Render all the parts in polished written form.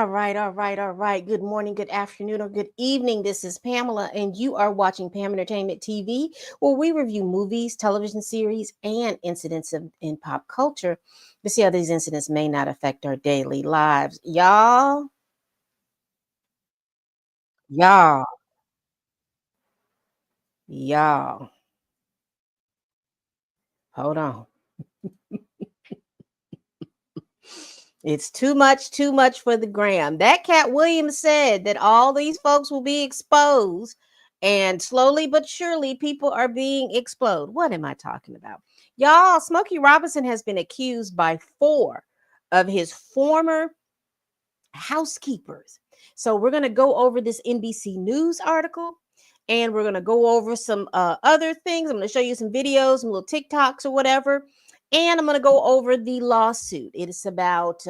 All right. Good morning, good afternoon, or good evening. This is Pamela, and you are watching Pam Entertainment TV, where we review movies, television series, and incidents in pop culture to see how these incidents may not affect our daily lives. Y'all, y'all, hold on. It's too much for the gram. That KATT Williams said that all these folks will be exposed, and slowly but surely people are being exploded. What am I talking about? Y'all, Smokey Robinson has been accused by 4 of his former housekeepers. So we're going to go over this NBC News article, and we're going to go over some other things. I'm going to show you some videos, some little TikToks or whatever. And I'm going to go over the lawsuit. It is about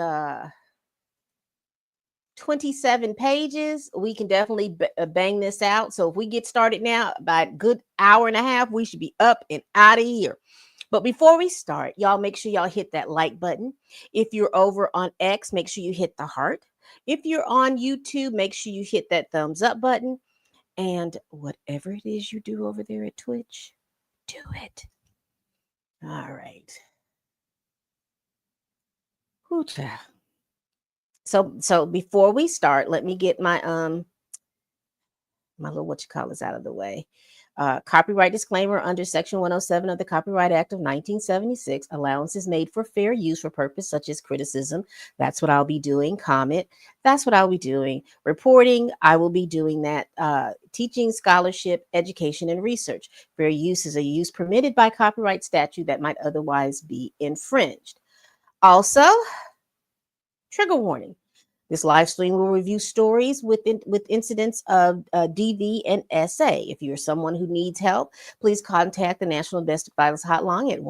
27 pages. We can definitely bang this out. So if we get started now, about a good hour and a half, we should be up and out of here. But before we start, y'all make sure y'all hit that like button. If you're over on X, make sure you hit the heart. If you're on YouTube, make sure you hit that thumbs up button. And whatever it is you do over there at Twitch, do it. All right. Hoocha. So before we start, let me get my little out of the way. Copyright disclaimer: under Section 107 of the Copyright Act of 1976, allowance is made for fair use for purpose such as criticism. That's what I'll be doing. Comment. That's what I'll be doing. Reporting. I will be doing that. Teaching, scholarship, education, and research. Fair use is a use permitted by copyright statute that might otherwise be infringed. Also, trigger warning. This live stream will review stories with incidents of DV and SA. If you're someone who needs help, please contact the National Domestic Violence Hotline at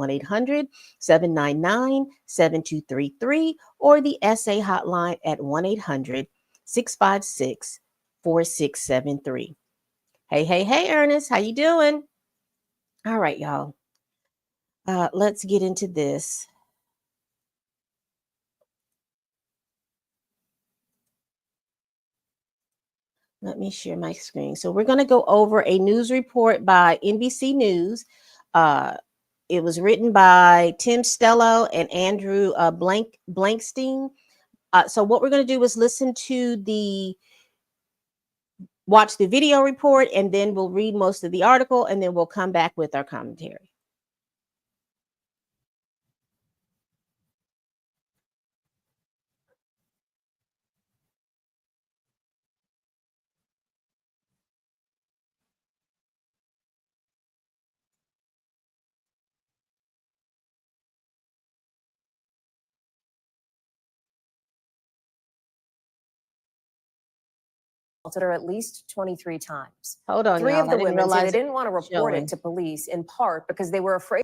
1-800-799-7233 or the SA hotline at 1-800-656-4673. Hey, Ernest, how you doing? All right, y'all. Let's get into this. Let me share my screen. So we're going to go over a news report by NBC News. It was written by Tim Stello and Andrew Blankstein. So what we're going to do is watch the video report, and then we'll read most of the article, and then we'll come back with our commentary. Her at least 23 times. Hold on, 3 y'all. of the I didn't women say realize they didn't want to report it to police, in part because they were afraid.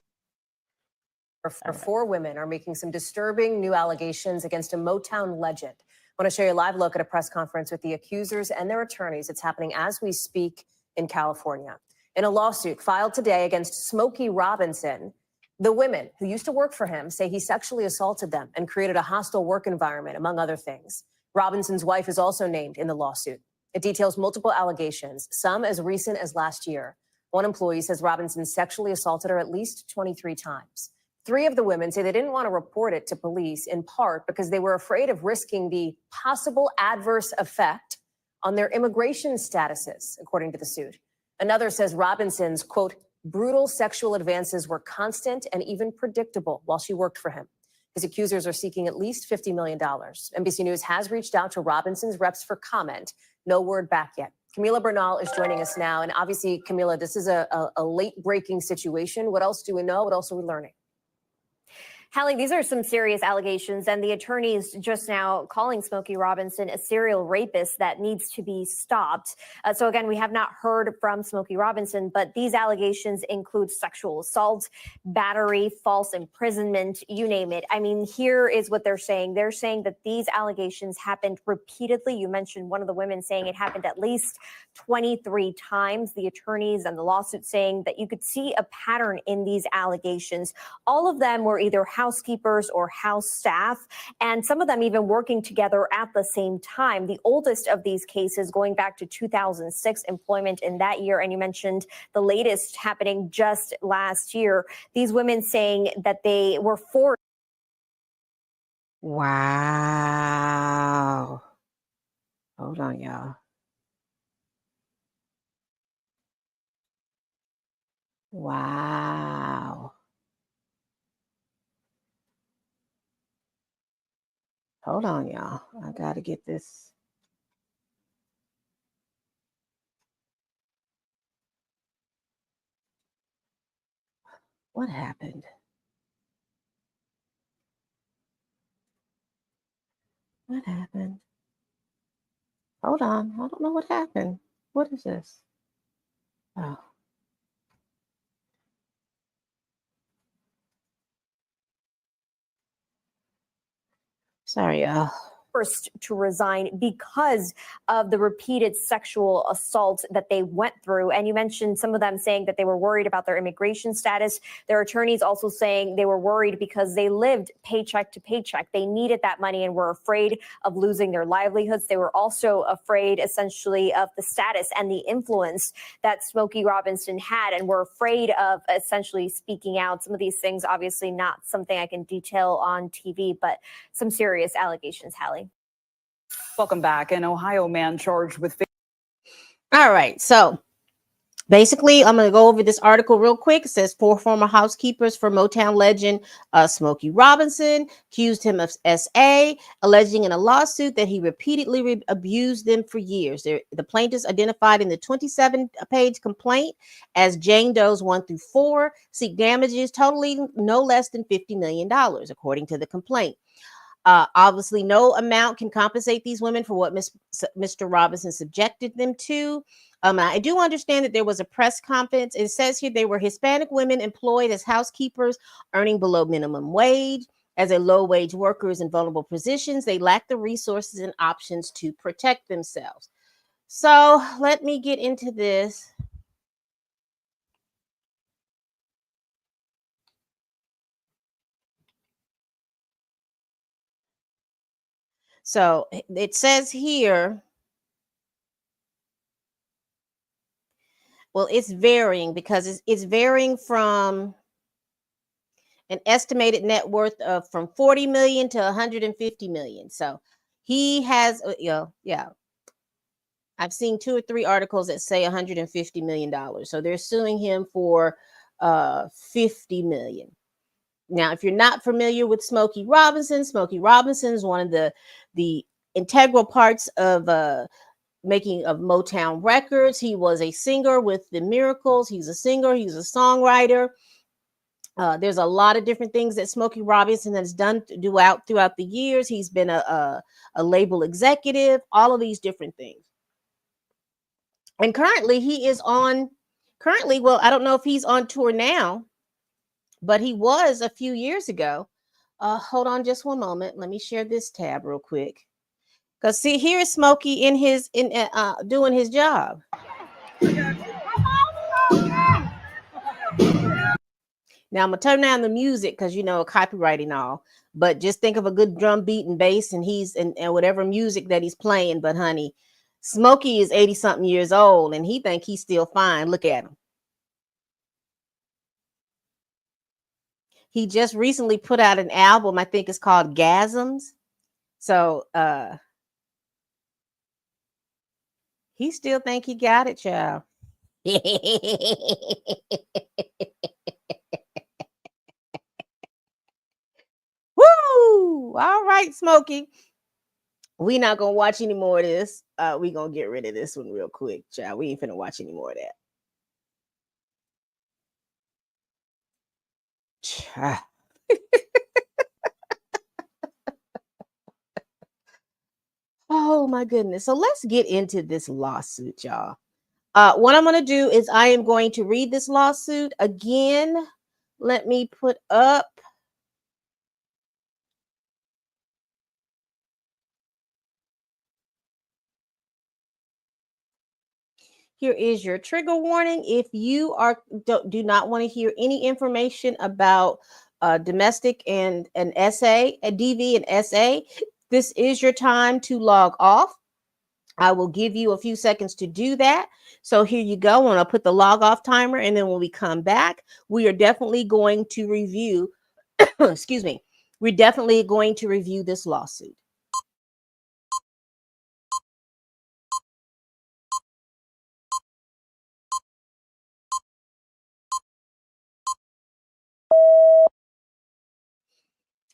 4 women are making some disturbing new allegations against a Motown legend. I want to show you a live look at a press conference with the accusers and their attorneys. It's happening as we speak in California. In a lawsuit filed today against Smokey Robinson, the women who used to work for him say he sexually assaulted them and created a hostile work environment, among other things. Robinson's wife is also named in the lawsuit. It details multiple allegations, some as recent as last year. One employee says Robinson sexually assaulted her at least 23 times. 3 of the women say they didn't want to report it to police, in part because they were afraid of risking the possible adverse effect on their immigration statuses, according to the suit. Another says Robinson's, quote, brutal sexual advances were constant and even predictable while she worked for him. His accusers are seeking at least $50 million. NBC News has reached out to Robinson's reps for comment. No word back yet. Camila Bernal is joining us now. And obviously, Camila, this is a late-breaking situation. What else do we know? What else are we learning? Hallie, these are some serious allegations, and the attorneys just now calling Smokey Robinson a serial rapist that needs to be stopped. So again, we have not heard from Smokey Robinson, but these allegations include sexual assault, battery, false imprisonment, you name it. I mean, here is what they're saying. They're saying that these allegations happened repeatedly. You mentioned one of the women saying it happened at least 23 times. The attorneys and the lawsuit saying that you could see a pattern in these allegations. All of them were either housekeepers or house staff, and some of them even working together at the same time. The oldest of these cases going back to 2006, employment in that year. And you mentioned the latest happening just last year. These women saying that they were forced. Wow. Hold on, y'all. Wow. Hold on, y'all. I got to get this. What happened? What happened? Hold on. I don't know what happened. What is this? Oh. Sorry, y'all. Forced to resign because of the repeated sexual assault that they went through. And you mentioned some of them saying that they were worried about their immigration status. Their attorneys also saying they were worried because they lived paycheck to paycheck. They needed that money and were afraid of losing their livelihoods. They were also afraid essentially of the status and the influence that Smokey Robinson had, and were afraid of essentially speaking out. Some of these things, obviously not something I can detail on TV, but some serious allegations, Hallie. Welcome back. An Ohio man charged with. All right. So basically, I'm going to go over this article real quick. It says 4 former housekeepers for Motown legend Smokey Robinson accused him of SA, alleging in a lawsuit that he repeatedly abused them for years. The plaintiffs identified in the 27-page complaint as Jane Doe's 1 through 4 seek damages totaling no less than $50 million, according to the complaint. Obviously, no amount can compensate these women for what Mr. Robinson subjected them to. I do understand that there was a press conference. It says here they were Hispanic women employed as housekeepers, earning below minimum wage. As a low-wage workers in vulnerable positions, they lack the resources and options to protect themselves. So let me get into this. So it says here, well, it's varying because it's varying from an estimated net worth of from 40 million to 150 million. So he has, yeah, I've seen 2 or 3 articles that say $150 million. So they're suing him for 50 million. Now, if you're not familiar with Smokey Robinson is one of the integral parts of making of Motown records. He was a singer with the Miracles. He's a singer. He's a songwriter. There's a lot of different things that Smokey Robinson has done throughout the years. He's been a label executive, all of these different things. And currently he is well, I don't know if he's on tour now, but he was a few years ago. Hold on just one moment. Let me share this tab real quick. Because see, here is Smokey doing his job. Now I'm gonna turn down the music because copyright and all. But just think of a good drum beat and bass, and and whatever music that he's playing. But honey, Smokey is 80-something years old, and he think he's still fine. Look at him. He just recently put out an album. I think it's called Gasms. So he still think he got it, child. Woo! All right, Smokey. We not gonna watch any more of this. We gonna get rid of this one real quick, child. We ain't finna watch any more of that. Oh my goodness. So let's get into this lawsuit, y'all. What I'm gonna do is I am going to read this lawsuit again. Let me put up. Here is your trigger warning. If you do not want to hear any information about domestic and an SA, a DV and SA, this is your time to log off. I will give you a few seconds to do that. So here you go. And I'll put the log off timer. And then when we come back, we are definitely going to review, excuse me, we're definitely going to review this lawsuit.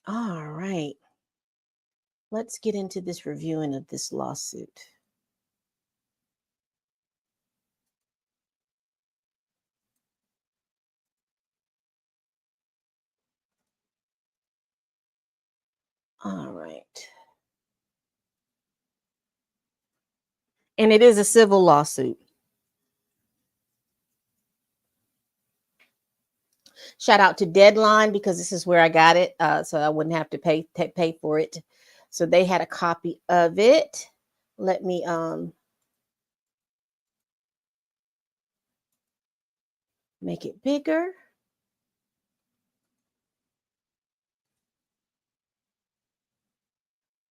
All right. Let's get into this reviewing of this lawsuit. All right. And it is a civil lawsuit. Shout out to Deadline because this is where I got it, so I wouldn't have to pay for it. So they had a copy of it. Let me make it bigger.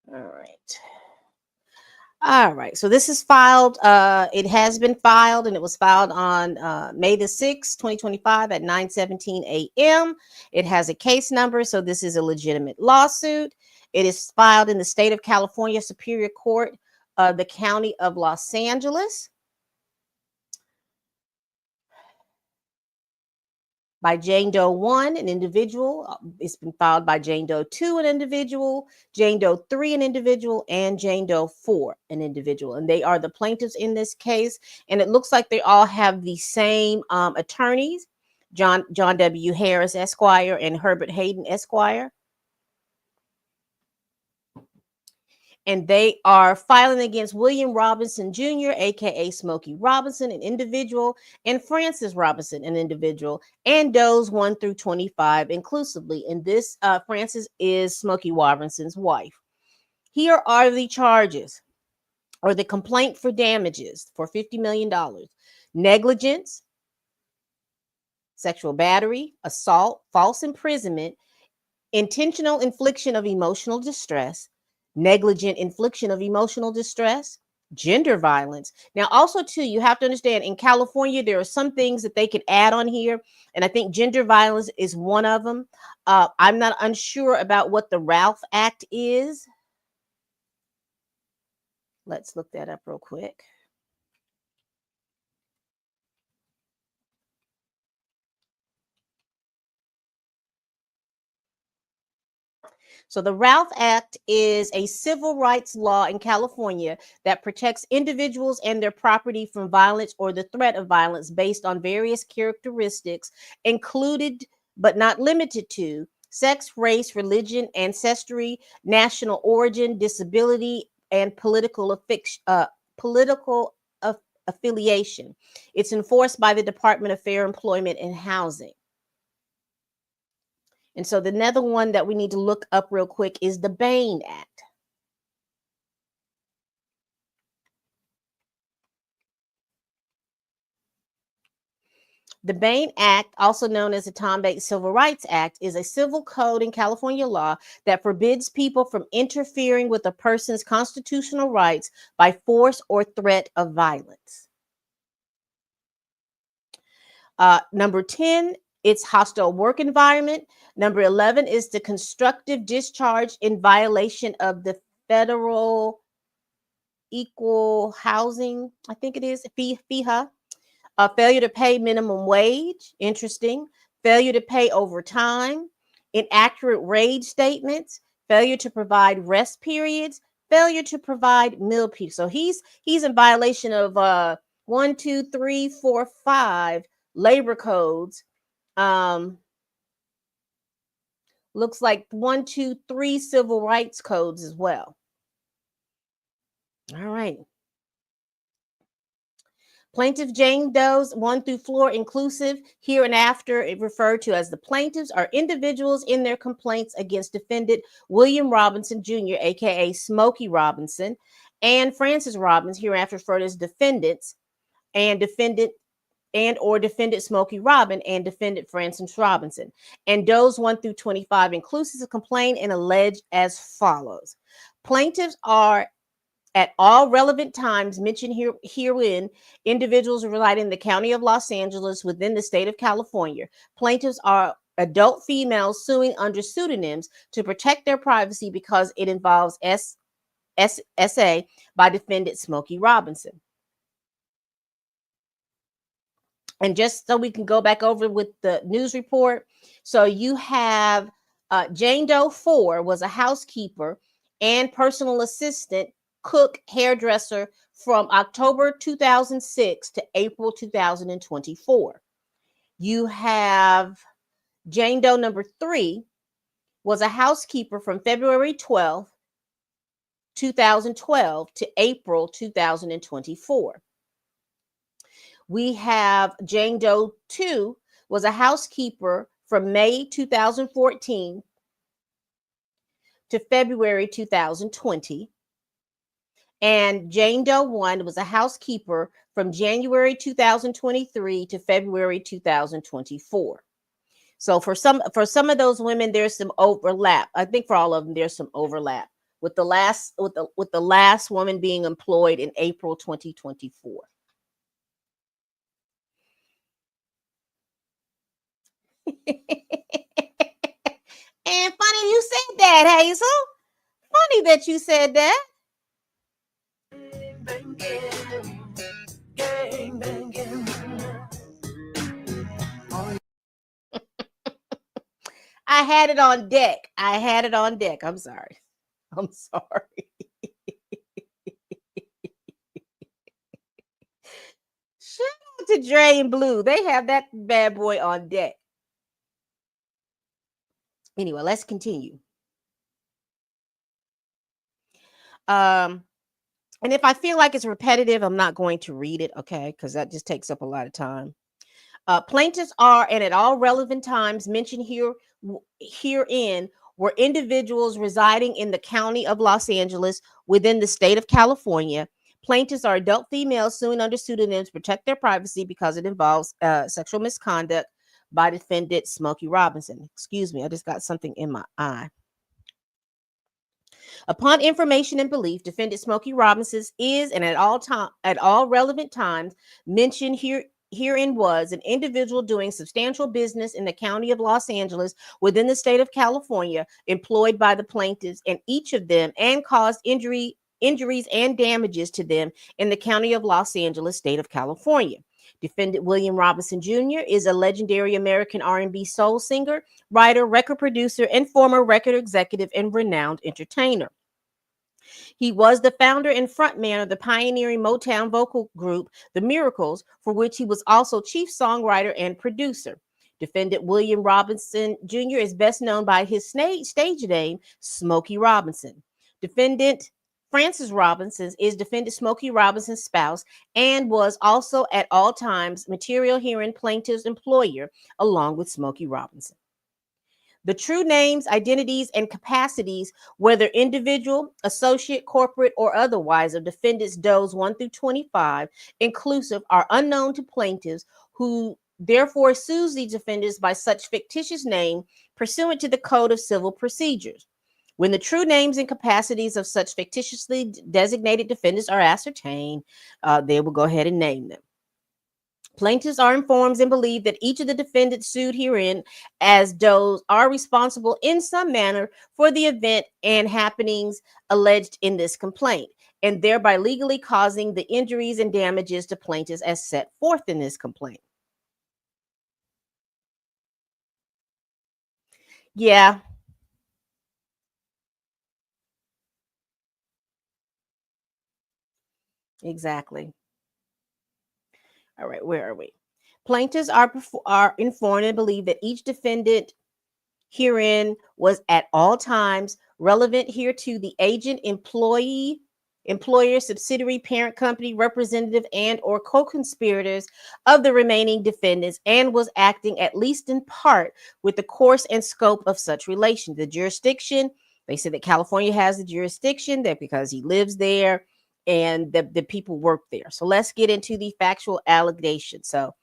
All right. All right. So this is filed. It has been filed, and it was filed on May the 6th, 2025 at 9:17 a.m. It has a case number, so this is a legitimate lawsuit. It is filed in the state of California Superior Court of the County of Los Angeles by Jane Doe 1, an individual. It's been filed by Jane Doe 2, an individual, Jane Doe 3, an individual, and Jane Doe 4, an individual. And they are the plaintiffs in this case. And it looks like they all have the same attorneys, John W. Harris, Esquire, and Herbert Hayden, Esquire. And they are filing against William Robinson Jr., aka Smokey Robinson, an individual, and Frances Robinson, an individual, and Does 1 through 25 inclusively. And this Frances is Smokey Robinson's wife. Here are the charges, or the complaint for damages for $50 million: negligence, sexual battery, assault, false imprisonment, intentional infliction of emotional distress, negligent infliction of emotional distress, gender violence. Now, also, too, you have to understand in California, there are some things that they could add on here. And I think gender violence is one of them. I'm not unsure about what the Ralph Act is. Let's look that up real quick. So the Ralph Act is a civil rights law in California that protects individuals and their property from violence or the threat of violence based on various characteristics, included but not limited to sex, race, religion, ancestry, national origin, disability, and political affiliation. It's enforced by the Department of Fair Employment and Housing. And so the another one that we need to look up real quick is the Bain Act. The Bain Act, also known as the Tom Bates Civil Rights Act, is a civil code in California law that forbids people from interfering with a person's constitutional rights by force or threat of violence. Number 10, it's hostile work environment. Number 11 is the constructive discharge in violation of the federal equal housing, I think it is, FEHA. Failure to pay minimum wage, interesting. Failure to pay overtime, inaccurate wage statements, failure to provide rest periods, failure to provide meal periods. So he's in violation of 1, 2, 3, 4, 5 labor codes. Looks like 1, 2, 3 civil rights codes as well. All right. Plaintiff Jane Doe's 1 through 4 inclusive, here and after it referred to as the plaintiffs, are individuals in their complaints against defendant William Robinson Jr., aka Smokey Robinson, and Frances Robinson, hereafter referred as defendants, and defendant and or defendant Smokey Robin and defendant Francis Robinson. And does 1 through 25 inclusive of complaint and allege as follows. Plaintiffs are at all relevant times mentioned herein individuals residing in the county of Los Angeles within the state of California. Plaintiffs are adult females suing under pseudonyms to protect their privacy because it involves SA by defendant Smokey Robinson. And just so we can go back over with the news report. So you have Jane Doe 4 was a housekeeper and personal assistant, cook, hairdresser from October 2006 to April 2024. You have Jane Doe number 3 was a housekeeper from February 12th, 2012 to April 2024. We have Jane Doe 2 was a housekeeper from May 2014 to February 2020. And Jane Doe 1 was a housekeeper from January 2023 to February 2024. So for some of those women, there's some overlap. I think for all of them, there's some overlap with the last woman being employed in April 2024. And funny you said that, Hazel. Funny that you said that. I had it on deck. I'm sorry. Shout out to Dre and Blue. They have that bad boy on deck. Anyway, let's continue. And if I feel like it's repetitive, I'm not going to read it, okay? Because that just takes up a lot of time. Plaintiffs are, and at all relevant times mentioned herein, were individuals residing in the county of Los Angeles within the state of California. Plaintiffs are adult females suing under pseudonyms to protect their privacy because it involves sexual misconduct by defendant Smokey Robinson. Excuse me, I just got something in my eye. Upon information and belief, defendant Smokey Robinson is, and at all relevant times mentioned herein was, an individual doing substantial business in the county of Los Angeles within the state of California, employed by the plaintiffs and each of them, and caused injuries and damages to them in the county of Los Angeles, state of California. Defendant William Robinson Jr. is a legendary American R&B soul singer, writer, record producer, and former record executive and renowned entertainer. He was the founder and frontman of the pioneering Motown vocal group, The Miracles, for which he was also chief songwriter and producer. Defendant William Robinson Jr. is best known by his stage name, Smokey Robinson. Defendant Francis Robinson is defendant Smokey Robinson's spouse and was also at all times material herein plaintiff's employer, along with Smokey Robinson. The true names, identities, and capacities, whether individual, associate, corporate, or otherwise, of defendants Does 1 through 25, inclusive, are unknown to plaintiffs, who therefore sues these defendants by such fictitious name pursuant to the Code of Civil Procedures. When the true names and capacities of such fictitiously designated defendants are ascertained, they will go ahead and name them. Plaintiffs are informed and believe that each of the defendants sued herein as Does are responsible in some manner for the event and happenings alleged in this complaint, and thereby legally causing the injuries and damages to plaintiffs as set forth in this complaint. Yeah. Exactly. All right, where are we? Plaintiffs are informed and believe that each defendant herein was at all times relevant hereto the agent, employee, employer, subsidiary, parent company, representative, and or co-conspirators of the remaining defendants, and was acting at least in part with the course and scope of such relation. The jurisdiction, they said that California has the jurisdiction, that because he lives there and the people work there. So let's get into the factual allegations. So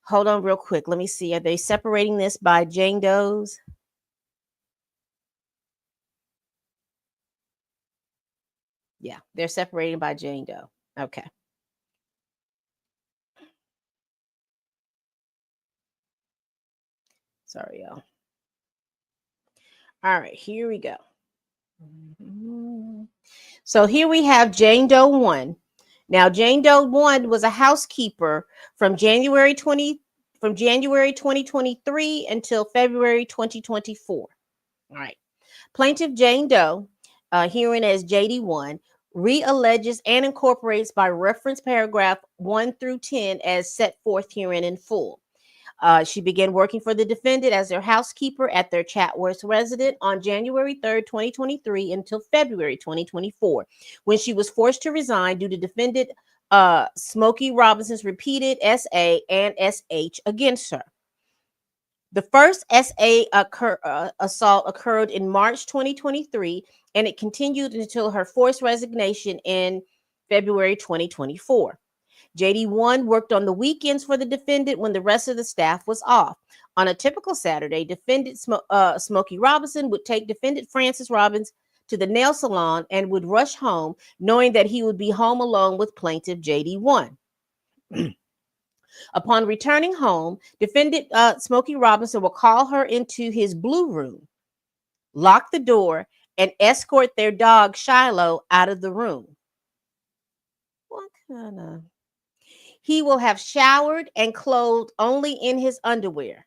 Hold on real quick. Let me see. Are they separating this by Jane Doe's? Yeah, they're separating by Jane Doe. Okay. Sorry, y'all. All right, here we go. So here we have Jane Doe 1. Now, Jane Doe 1 was a housekeeper from January 2023 until February 2024. All right. Plaintiff Jane Doe, herein as JD1, realleges and incorporates by reference paragraph 1 through 10 as set forth herein in full. She began working for the defendant as their housekeeper at their Chatworth residence on January 3rd, 2023 until February 2024, when she was forced to resign due to defendant Smokey Robinson's repeated SA and SH against her. The first SA assault occurred in March 2023, and it continued until her forced resignation in February 2024. JD1 worked on the weekends for the defendant when the rest of the staff was off. On a typical Saturday, defendant Smokey Robinson would take defendant Francis Robbins to the nail salon and would rush home, knowing that he would be home alone with plaintiff JD1. Upon returning home, defendant Smokey Robinson will call her into his blue room, lock the door, and escort their dog Shiloh out of the room. What kind of... He will have showered and clothed only in his underwear.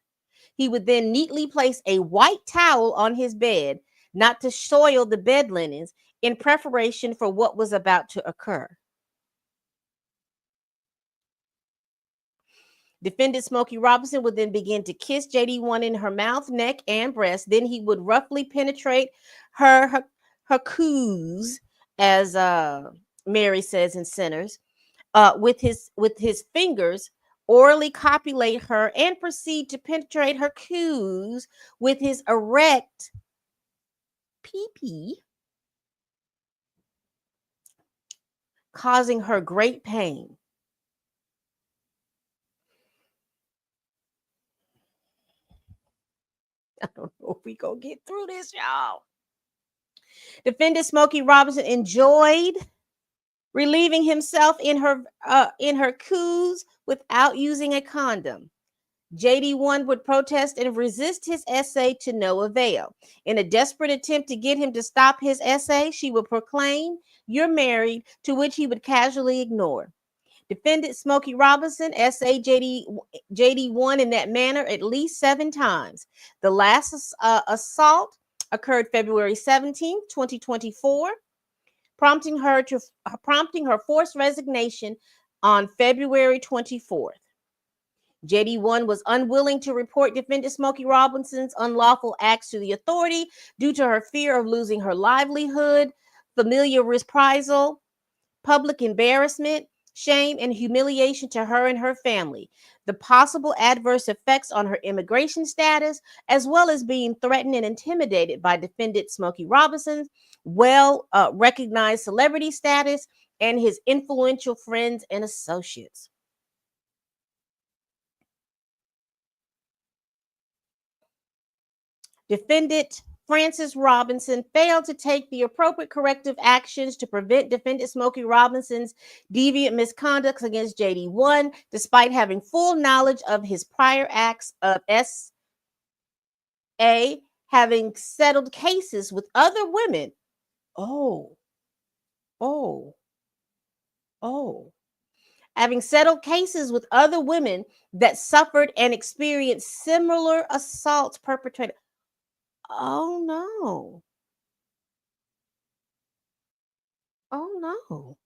He would then neatly place a white towel on his bed, not to soil the bed linens, in preparation for what was about to occur. Defendant Smokey Robinson would then begin to kiss JD1 in her mouth, neck, and breast. Then he would roughly penetrate her coos, as Mary says in Sinners, with his fingers, orally copulate her, and proceed to penetrate her coos with his erect pee-pee, causing her great pain. I don't know if we gonna get through this, y'all. Defendant Smokey Robinson enjoyed relieving himself in her coos without using a condom. JD1 would protest and resist his essay to no avail. In a desperate attempt to get him to stop his essay, she would proclaim, "You're married," to which he would casually ignore. Defendant Smokey Robinson essayed JD1 in that manner at least 7 times. The last assault occurred February 17th, 2024, prompting her forced resignation on February 24th. JD1 was unwilling to report defendant Smokey Robinson's unlawful acts to the authority due to her fear of losing her livelihood, familiar reprisal, public embarrassment, shame, and humiliation to her and her family, the possible adverse effects on her immigration status, as well as being threatened and intimidated by defendant Smokey Robinson's recognized celebrity status and his influential friends and associates. Defendant Francis Robinson failed to take the appropriate corrective actions to prevent defendant Smokey Robinson's deviant misconduct against JD1, despite having full knowledge of his prior acts of SA, having settled cases with other women. Having settled cases with other women that suffered and experienced similar assaults perpetrated. Oh no. Oh no.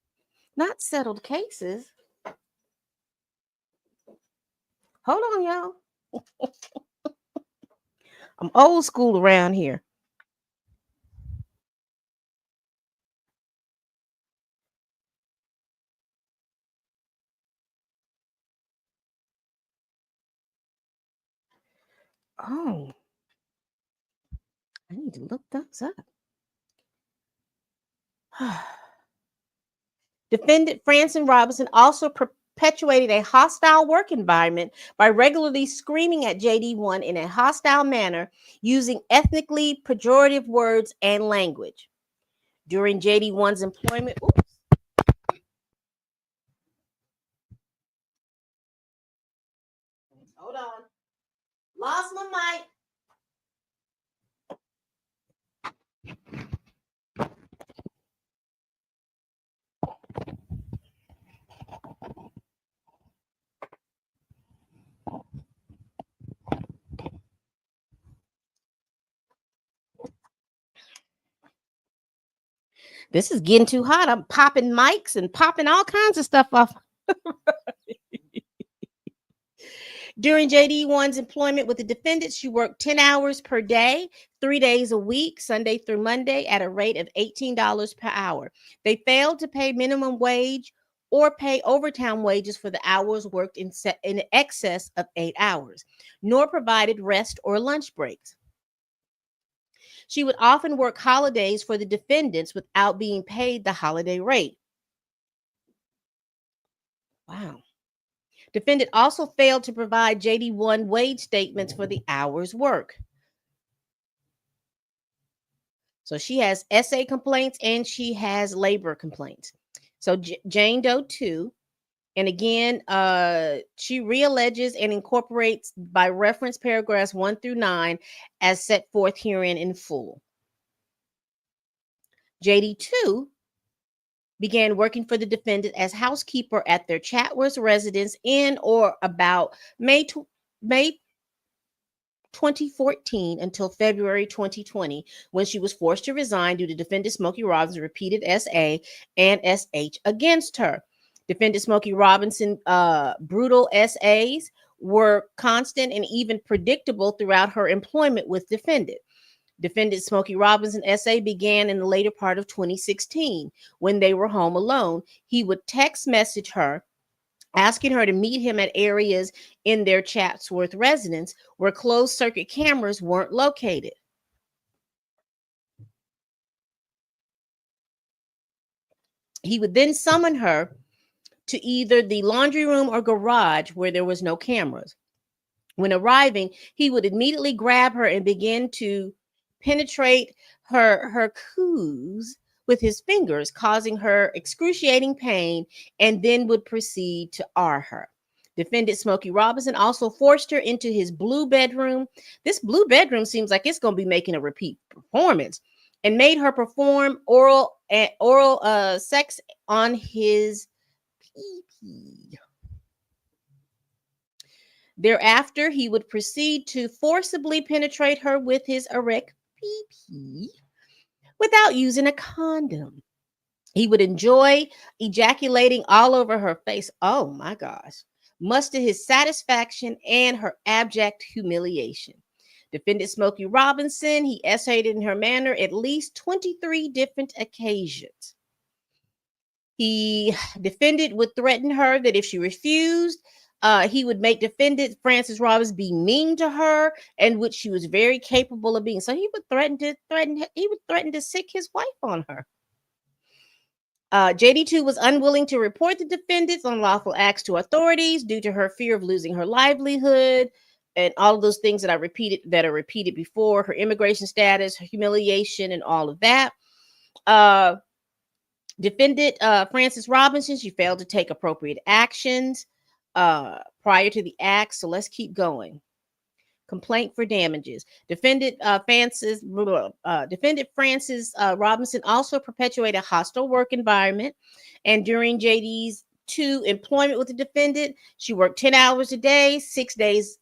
Not settled cases. Hold on, y'all. I'm old school around here. Oh, I need to look those up. Defendant Francis Robinson also perpetuated a hostile work environment by regularly screaming at JD1 in a hostile manner using ethnically pejorative words and language. During JD1's employment, hold on, lost my mic. This is getting too hot. I'm popping mics and popping all kinds of stuff off. During JD1's employment with the defendant, she worked 10 hours per day, 3 days a week, Sunday through Monday, at a rate of $18 per hour. They failed to pay minimum wage or pay overtime wages for the hours worked in excess of 8 hours, nor provided rest or lunch breaks. She would often work holidays for the defendants without being paid the holiday rate. Wow. Defendant also failed to provide JD1 wage statements for the hours work. So she has SA complaints and she has labor complaints. So Jane Doe 2. And again, she realleges and incorporates by reference paragraphs 1 through 9 as set forth herein in full. JD2 began working for the defendant as housekeeper at their Chatworth residence in or about May 2014 until February 2020, when she was forced to resign due to defendant Smokey Robinson's repeated SA and SH against her. Defendant Smokey Robinson brutal SAs were constant and even predictable throughout her employment with defendant. Defendant Smokey Robinson SA began in the later part of 2016 when they were home alone. He would text message her, asking her to meet him at areas in their Chatsworth residence where closed circuit cameras weren't located. He would then summon her to either the laundry room or garage where there was no cameras. When arriving, he would immediately grab her and begin to penetrate her coos with his fingers, causing her excruciating pain, and then would proceed to R her. Defendant Smokey Robinson also forced her into his blue bedroom. This blue bedroom seems like it's going to be making a repeat performance, and made her perform oral sex on his pee-pee. Thereafter, he would proceed to forcibly penetrate her with his erect pee-pee without using a condom. He would enjoy ejaculating all over her face. Oh my gosh. Much to his satisfaction and her abject humiliation. Defendant Smokey Robinson, he essayed in her manner at least 23 different occasions. Defendant would threaten her that if she refused, he would make defendant Francis Robinson be mean to her, and which she was very capable of being. So he would threaten to sick his wife on her. JD2 was unwilling to report the defendant's unlawful acts to authorities due to her fear of losing her livelihood and all of those things that are repeated before, her immigration status, her humiliation, and all of that. Defendant Francis Robinson, she failed to take appropriate actions prior to the act. So let's keep going. Complaint for damages. Defendant Francis Robinson also perpetuated a hostile work environment, and during JD's employment with the defendant, she worked 10 hours a day, 6 days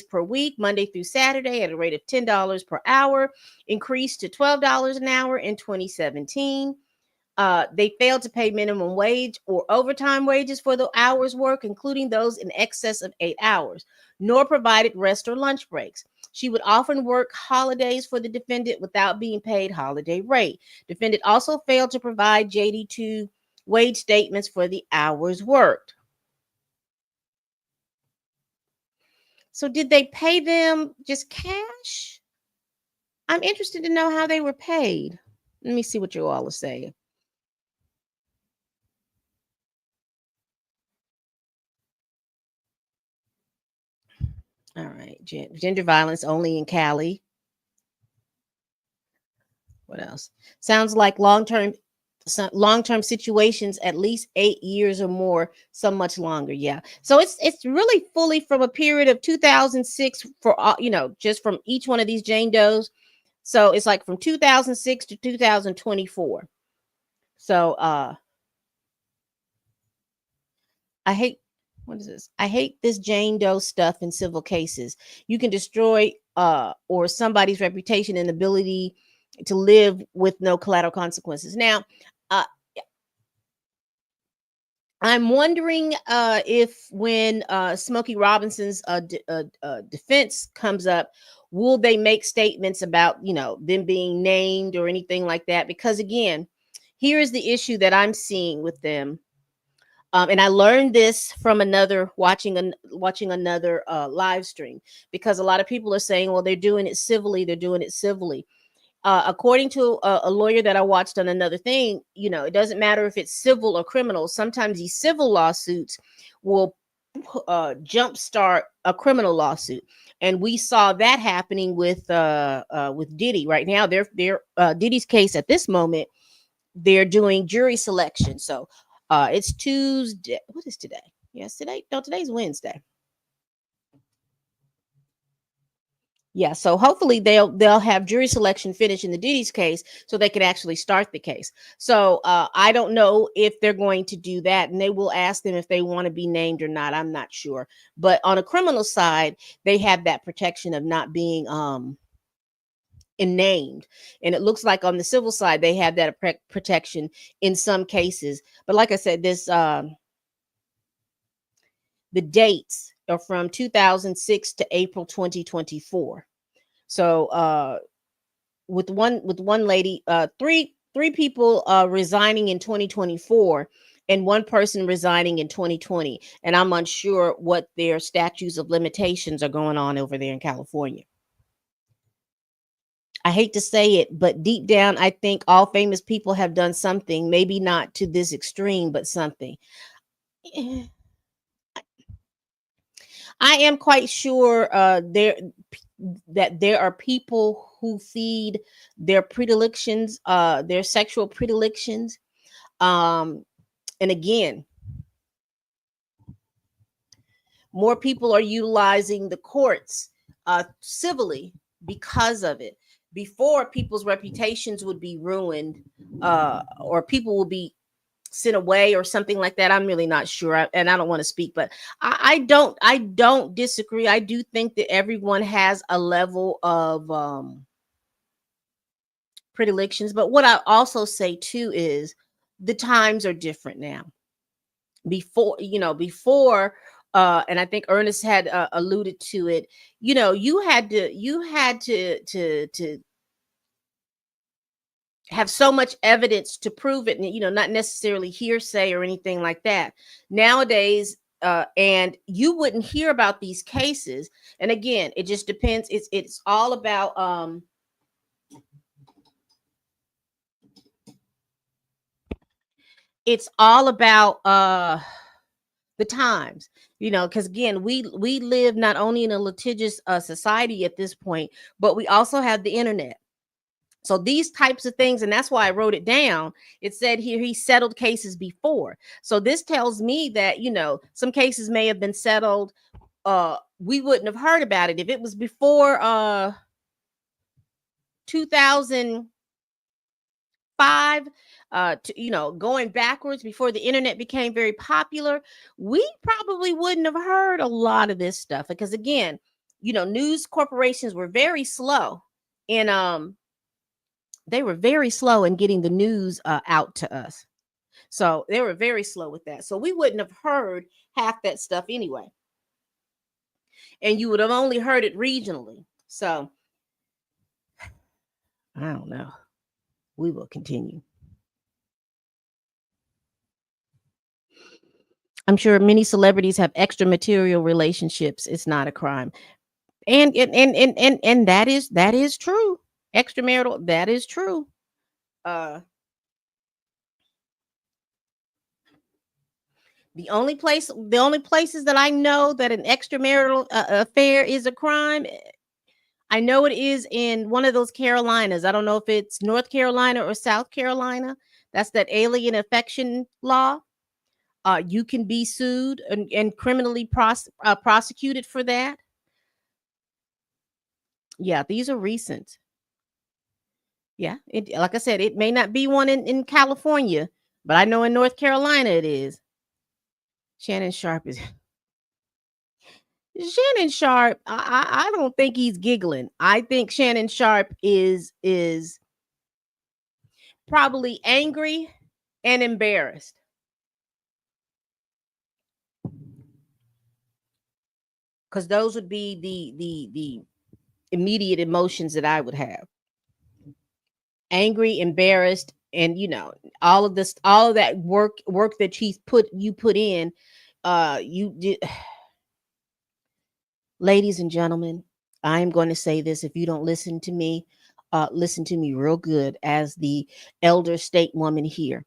per week, Monday through Saturday, at a rate of $10 per hour, increased to $12 an hour in 2017. They failed to pay minimum wage or overtime wages for the hours work, including those in excess of 8 hours, nor provided rest or lunch breaks. She would often work holidays for the defendant without being paid holiday rate. Defendant also failed to provide JD2 wage statements for the hours worked. So did they pay them just cash? I'm interested to know how they were paid. Let me see what you all are saying. All right. Gender violence only in Cali. What else? Sounds like long-term situations, at least 8 years or more, some much longer. Yeah. So it's really fully from a period of 2006 for all, just from each one of these Jane Does. So it's like from 2006 to 2024. So I hate what is this? I hate this Jane Doe stuff in civil cases. You can destroy or somebody's reputation and ability to live with no collateral consequences. Now, uh I'm wondering if when Smokey Robinson's defense comes up, will they make statements about, them being named or anything like that? Because again, here is the issue that I'm seeing with them. And I learned this from watching another live stream, because a lot of people are saying, well, they're doing it civilly. They're doing it civilly. According to a lawyer that I watched on another thing, it doesn't matter if it's civil or criminal. Sometimes these civil lawsuits will jumpstart a criminal lawsuit, and we saw that happening with Diddy. Right now, they're Diddy's case at this moment. They're doing jury selection. So it's Tuesday. What is today? Yes, today. No, today's Wednesday. Yeah, so hopefully they'll have jury selection finish in the Diddy's case so they can actually start the case. So I don't know if they're going to do that, and they will ask them if they want to be named or not. I'm not sure. But on a criminal side, they have that protection of not being named, and it looks like on the civil side they have that protection in some cases. But like I said, this the dates are from 2006 to April 2024. So with one lady, three people resigning in 2024 and one person resigning in 2020, and I'm unsure what their statutes of limitations are going on over there in California. I hate to say it, but deep down I think all famous people have done something, maybe not to this extreme, but something. I am quite sure that there are people who feed their predilections, their sexual predilections. And again, more people are utilizing the courts civilly because of it. Before, people's reputations would be ruined, or people will be sent away or something like that. I'm really not sure, and I don't want to speak, but I don't disagree. I do think that everyone has a level of predilections, but what I also say too is the times are different now. Before, and I think Ernest had alluded to it. You had to have so much evidence to prove it, and not necessarily hearsay or anything like that. Nowadays, and you wouldn't hear about these cases. And again, it just depends. It's all about the times, because again, we live not only in a litigious society at this point, but we also have the internet. So these types of things, and that's why I wrote it down. It said here he settled cases before. So this tells me that, some cases may have been settled. We wouldn't have heard about it if it was before 2005, going backwards, before the internet became very popular. We probably wouldn't have heard a lot of this stuff, because again, news corporations were very slow in they were very slow in getting the news out to us. So they were very slow with that. So we wouldn't have heard half that stuff anyway. And you would have only heard it regionally. So I don't know. We will continue. I'm sure many celebrities have extramarital relationships. It's not a crime. And that is true. Extramarital, that is true. The only places that I know that an extramarital affair is a crime, I know it is in one of those Carolinas. I don't know if it's North Carolina or South Carolina. That's that alien affection law. You can be sued and criminally prosecuted for that. Yeah, these are recent. Yeah, like I said, it may not be one in California, but I know in North Carolina it is. Shannon Sharp is Shannon Sharp. I don't think he's giggling. I think Shannon Sharp is probably angry and embarrassed. Because those would be the immediate emotions that I would have. Angry, embarrassed, and all of this, all of that work that you put in, you did. Ladies and gentlemen, I'm going to say this. If you don't listen to me real good as the elder state woman here.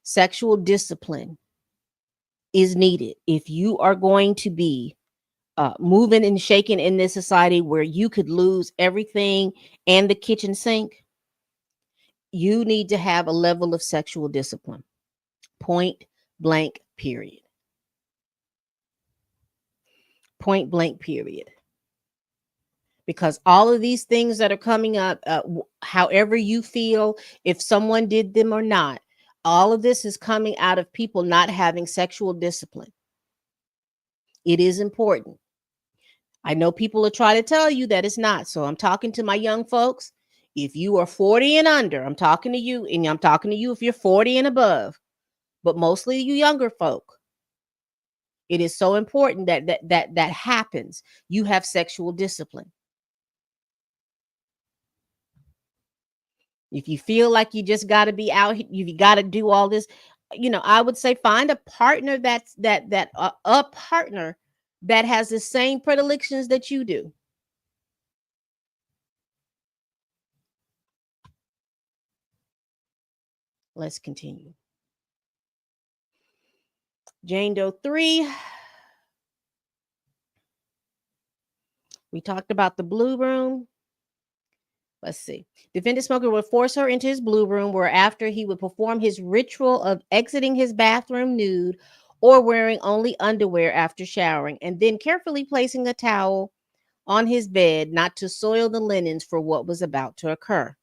Sexual discipline is needed if you are going to be moving and shaking in this society where you could lose everything and the kitchen sink. You need to have a level of sexual discipline. Point blank, period. Point blank, period. Because all of these things that are coming up, however you feel, if someone did them or not, all of this is coming out of people not having sexual discipline. It is important. I know people will try to tell you that it's not. So I'm talking to my young folks. If you are 40 and under, I'm talking to you, and I'm talking to you if you're 40 and above, but mostly you younger folk. It is so important that happens. You have sexual discipline. If you feel like you just got to be out, you got to do all this, I would say find a partner a partner that has the same predilections that you do. Let's continue. Jane Doe 3. We talked about the blue room. Let's see. Defendant Smoker would force her into his blue room, where after he would perform his ritual of exiting his bathroom nude or wearing only underwear after showering, and then carefully placing a towel on his bed not to soil the linens for what was about to occur.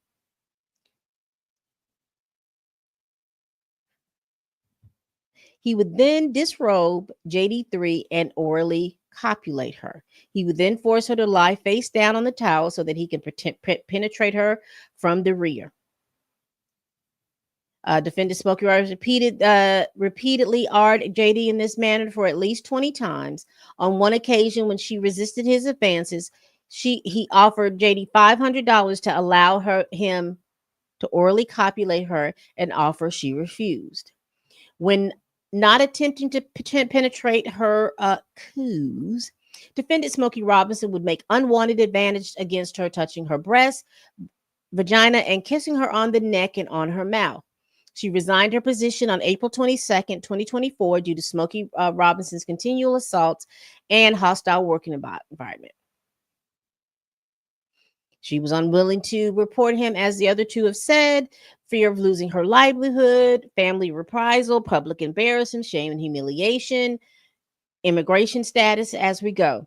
He would then disrobe JD3 and orally copulate her. He would then force her to lie face down on the towel so that he can penetrate her from the rear. Defendant Smokey Robinson repeatedly arred JD in this manner for at least 20 times. On one occasion, when she resisted his advances, he offered JD $500 to allow him to orally copulate her, an offer she refused. When not attempting to penetrate her coos, Defendant Smokey Robinson would make unwanted advantage against her, touching her breast, vagina, and kissing her on the neck and on her mouth. She resigned her position on April 22nd, 2024, due to Smokey Robinson's continual assaults and hostile working environment. She was unwilling to report him, as the other two have said, fear of losing her livelihood, family reprisal, public embarrassment, shame and humiliation, immigration status as we go.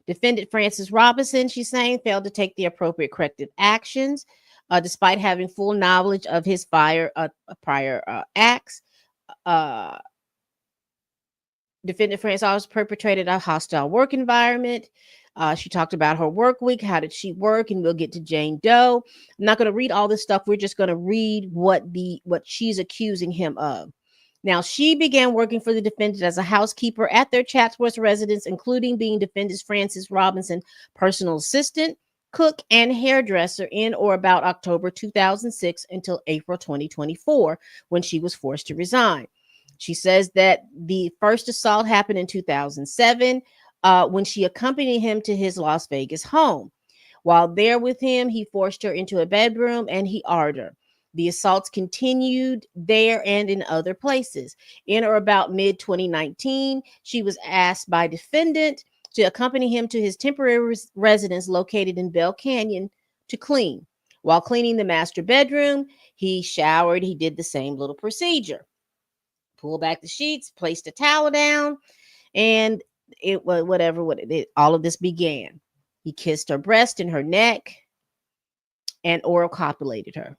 Defendant Francis Robinson, she's saying, failed to take the appropriate corrective actions, despite having full knowledge of his prior acts. Defendant Francis also perpetrated a hostile work environment. She talked about her work week. How did she work? And we'll get to Jane Doe. I'm not going to read all this stuff. We're just going to read what she's accusing him of. Now, she began working for the defendant as a housekeeper at their Chatsworth residence, including being defendant Francis Robinson personal assistant, cook, and hairdresser in or about October 2006 until April 2024, when she was forced to resign. She says that the first assault happened in 2007 when she accompanied him to his Las Vegas home. While there with him, he forced her into a bedroom and he arred her. The assaults continued there and in other places. In or about mid-2019, she was asked by defendant to accompany him to his temporary residence located in Bell Canyon to clean. While cleaning the master bedroom, he showered. He did the same little procedure. Pulled back the sheets, placed a towel down, and it was all of this began. He kissed her breast and her neck and oral copulated her.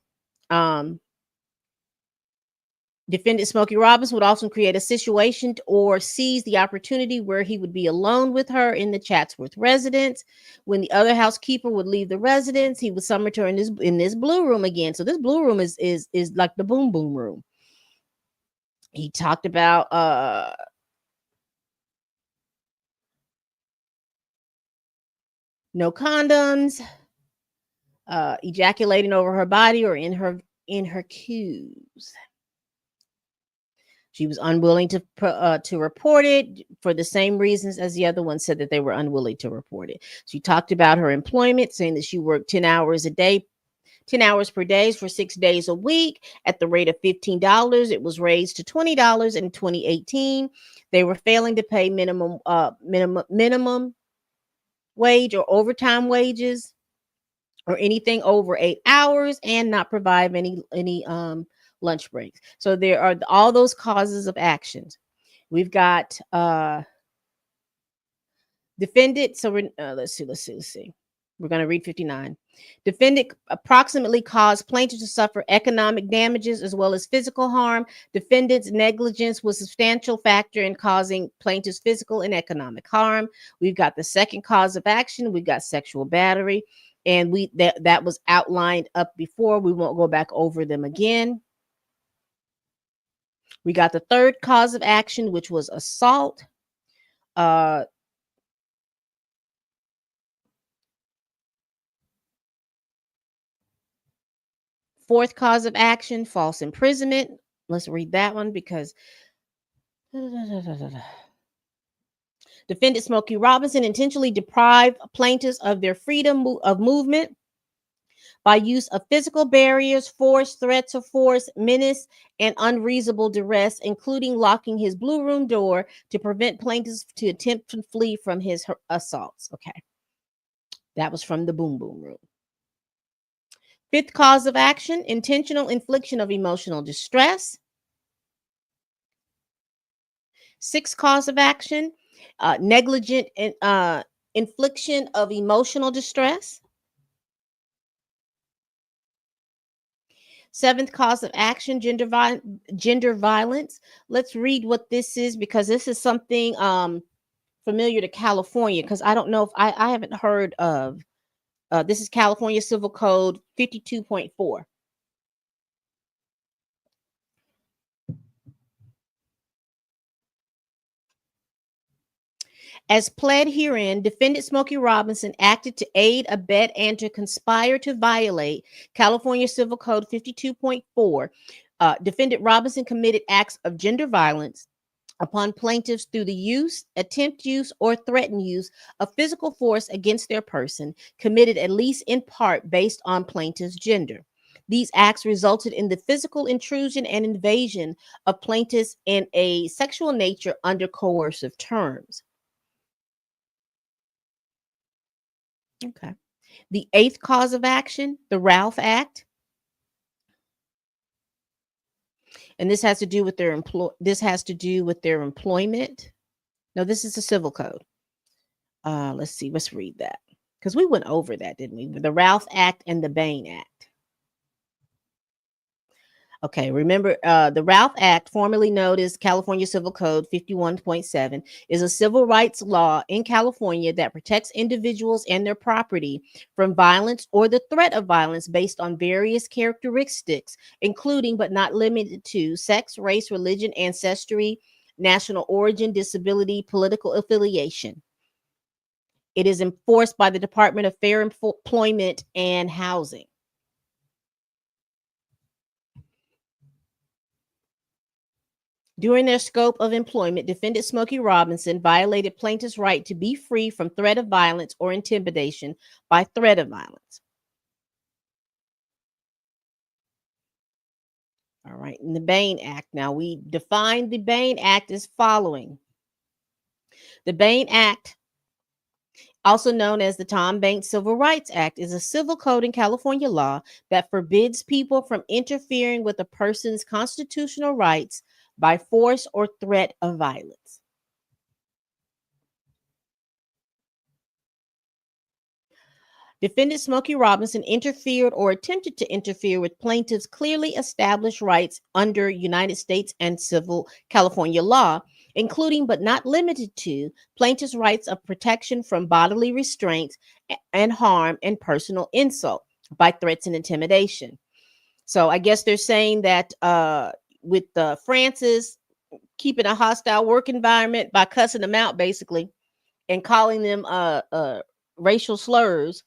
Defendant Smokey Robinson would often create a situation or seize the opportunity where he would be alone with her in the Chatsworth residence. When the other housekeeper would leave the residence, he would summon her in this blue room again. So this blue room is like the boom boom room. He talked about no condoms, ejaculating over her body or in her cues. She was unwilling to report it for the same reasons as the other one said that they were unwilling to report it. She talked about her employment, saying that she worked 10 hours a day, 10 hours per day for 6 days a week at the rate of $15. It was raised to $20 in 2018. They were failing to pay minimum wage or overtime wages or anything over 8 hours, and not provide any lunch breaks. So there are all those causes of actions. We've got defendant. So we're let's see. We're going to read 59. Defendant approximately caused plaintiff to suffer economic damages as well as physical harm. Defendant's negligence was a substantial factor in causing plaintiff's physical and economic harm. We've got the second cause of action. We've got sexual battery, and that was outlined up before. We won't go back over them again. We got the third cause of action, which was assault. Fourth cause of action, false imprisonment. Let's read that one because defendant Smokey Robinson intentionally deprived plaintiffs of their freedom of movement by use of physical barriers, force, threats of force, menace, and unreasonable duress, including locking his blue room door to prevent plaintiffs to attempt to flee from his assaults. Okay. That was from the boom boom room. Fifth cause of action, intentional infliction of emotional distress. Sixth cause of action, negligent infliction of emotional distress. Seventh cause of action, gender violence. Let's read what this is because this is something familiar to California, because I don't know if I haven't heard of. This is California Civil Code 52.4. As pled herein, defendant Smokey Robinson acted to aid, abet, and to conspire to violate California Civil Code 52.4. Defendant Robinson committed acts of gender violence upon plaintiffs through the use, attempt use, or threatened use of physical force against their person, committed at least in part based on plaintiff's gender. These acts resulted in the physical intrusion and invasion of plaintiffs in a sexual nature under coercive terms. Okay. The eighth cause of action, the Ralph Act. And this has to do with their employment. No, this is a civil code. Let's see. Let's read that because we went over that, didn't we? The Ralph Act and the Bain Act. Okay, remember the Ralph Act, formerly known as California Civil Code 51.7, is a civil rights law in California that protects individuals and their property from violence or the threat of violence based on various characteristics, including but not limited to sex, race, religion, ancestry, national origin, disability, political affiliation. It is enforced by the Department of Fair Employment and Housing. During their scope of employment, defendant Smokey Robinson violated plaintiff's right to be free from threat of violence or intimidation by threat of violence. All right. In the Bain Act. Now, we define the Bain Act as following. The Bain Act, also known as the Tom Banks Civil Rights Act, is a civil code in California law that forbids people from interfering with a person's constitutional rights by force or threat of violence. Defendant Smokey Robinson interfered or attempted to interfere with plaintiffs' clearly established rights under United States and civil California law, including but not limited to plaintiffs' rights of protection from bodily restraint and harm and personal insult by threats and intimidation. So I guess they're saying that with Francis keeping a hostile work environment by cussing them out, basically, and calling them racial slurs,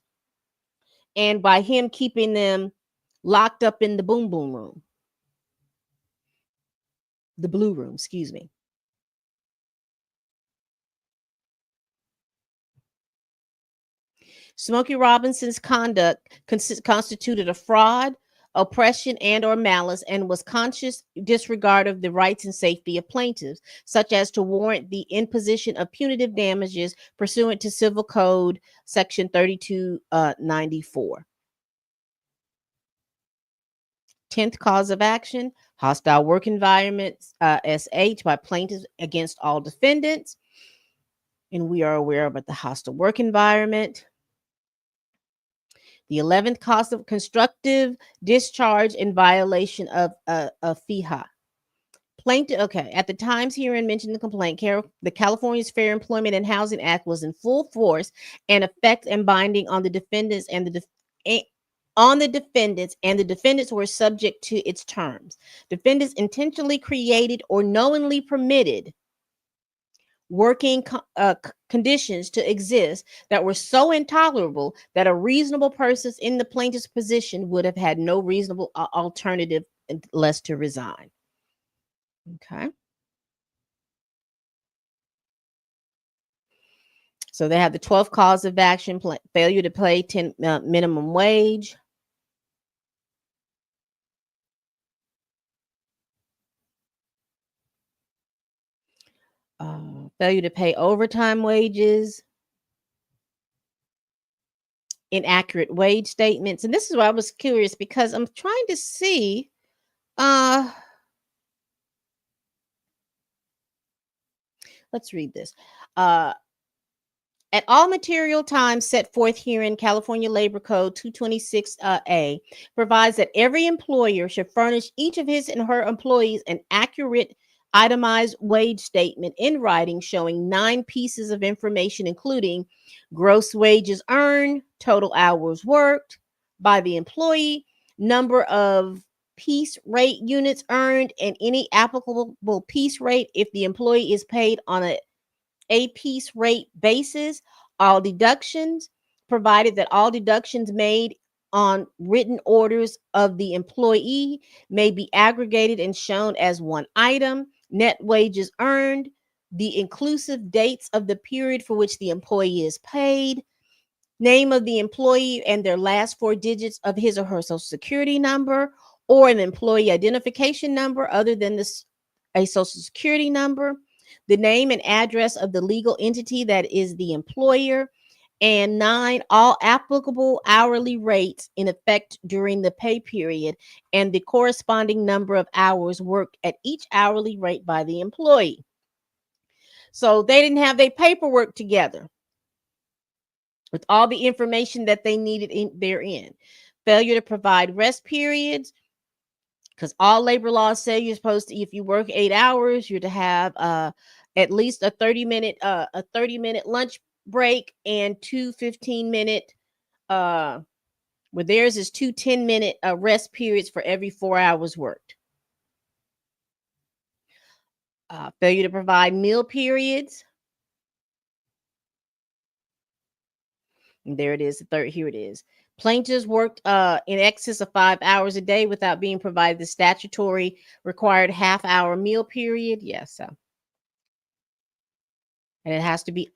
and by him keeping them locked up in the boom boom room, the blue room, excuse me. Smokey Robinson's conduct constituted a fraud, oppression, and or malice, and was conscious disregard of the rights and safety of plaintiffs, such as to warrant the imposition of punitive damages pursuant to Civil Code Section 3294. 10th cause of action, hostile work environments, SH, by plaintiffs against all defendants. And we are aware about the hostile work environment. The 11th cause of constructive discharge in violation of FEHA. Plaintiff, okay, at the times herein mentioned the complaint, the California's Fair Employment and Housing Act was in full force and effect and binding on the defendants and the defendants were subject to its terms. Defendants intentionally created or knowingly permitted working conditions to exist that were so intolerable that a reasonable person in the plaintiff's position would have had no reasonable alternative less to resign. Okay. So they have the 12th cause of action, failure to pay 10 minimum wage. Failure to pay overtime wages, inaccurate wage statements. And this is why I was curious, because I'm trying to see let's read this. At all material times set forth herein, California Labor Code 226A provides that every employer should furnish each of his and her employees an accurate itemized wage statement in writing showing 9 pieces of information, including gross wages earned, total hours worked by the employee, number of piece rate units earned, and any applicable piece rate if the employee is paid on a piece rate basis, all deductions, provided that all deductions made on written orders of the employee may be aggregated and shown as one item, net wages earned, the inclusive dates of the period for which the employee is paid, name of the employee and their last 4 digits of his or her social security number, or an employee identification number other than a social security number, the name and address of the legal entity that is the employer, and 9, all applicable hourly rates in effect during the pay period and the corresponding number of hours worked at each hourly rate by the employee. So they didn't have their paperwork together with all the information that they needed therein. Failure to provide rest periods, because all labor laws say you're supposed to, if you work 8 hours, you're to have at least a 30-minute lunch break and 2 15-minute where theirs is 2 10-minute rest periods for every 4 hours worked. Failure to provide meal periods. And there it is. Here it is. Plaintiffs worked in excess of 5 hours a day without being provided the statutory required half-hour meal period. Yes. And it has to be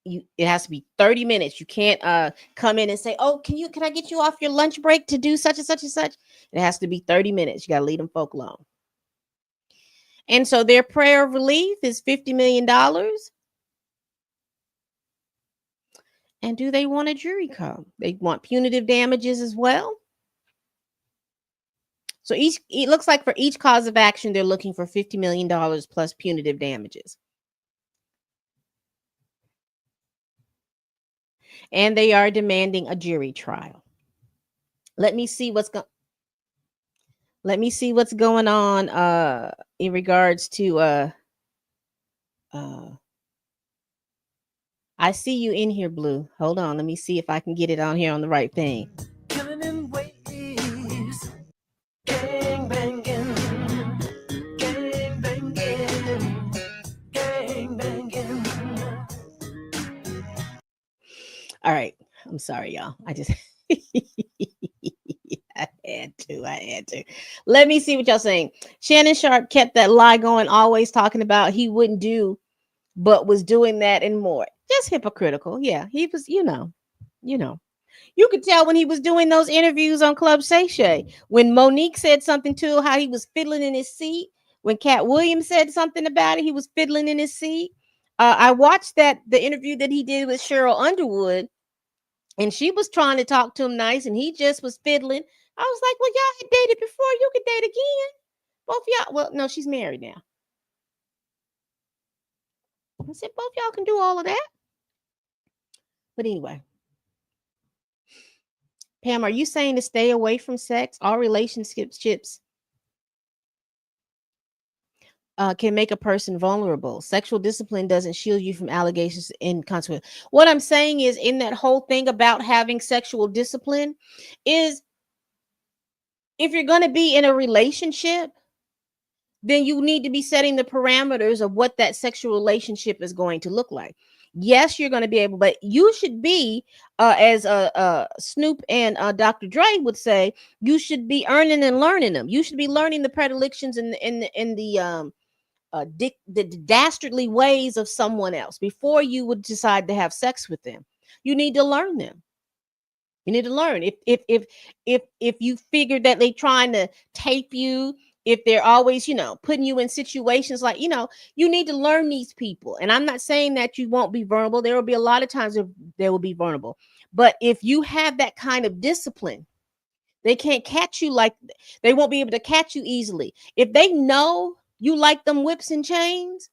it has to be 30 minutes. You can't come in and say, oh, can I get you off your lunch break to do such and such and such? It has to be 30 minutes. You got to leave them folk alone. And so their prayer of relief is $50 million. And do they want a jury come? They want punitive damages as well. So it looks like for each cause of action, they're looking for $50 million plus punitive damages. And they are demanding a jury trial. Let me see what's going on in regards to I see you in here, Blue. Hold on, let me see if I can get it on here on the right thing. Killing in ways, gang banging, gang banging, gang banging. All right, I'm sorry, y'all. I just I had to. Let me see what y'all saying. Shannon Sharp kept that lie going, always talking about he wouldn't do, but was doing that and more. Just hypocritical. Yeah, he was, you know. You could tell when he was doing those interviews on Club Shay Shay, when Monique said something to how he was fiddling in his seat. When KATT Williams said something about it, he was fiddling in his seat. I watched the interview that he did with Cheryl Underwood, and she was trying to talk to him nice, and he just was fiddling. I was like, well, y'all had dated before. You could date again. Both y'all. Well, no, she's married now. I said, both y'all can do all of that. But anyway. Pam, are you saying to stay away from sex? All relationships can make a person vulnerable. Sexual discipline doesn't shield you from allegations and consequences. What I'm saying is, in that whole thing about having sexual discipline, is if you're going to be in a relationship, then you need to be setting the parameters of what that sexual relationship is going to look like. Yes, you're going to be able, but you should be, as Snoop and Dr. Dre would say, you should be earning and learning them. You should be learning the predilections and the dastardly ways of someone else before you would decide to have sex with them. You need to learn them. You need to learn. If you figure that they're trying to tape you, if they're always, putting you in situations like, you need to learn these people. And I'm not saying that you won't be vulnerable. There will be a lot of times they will be vulnerable. But if you have that kind of discipline, they can't catch you they won't be able to catch you easily. If they know you like them whips and chains,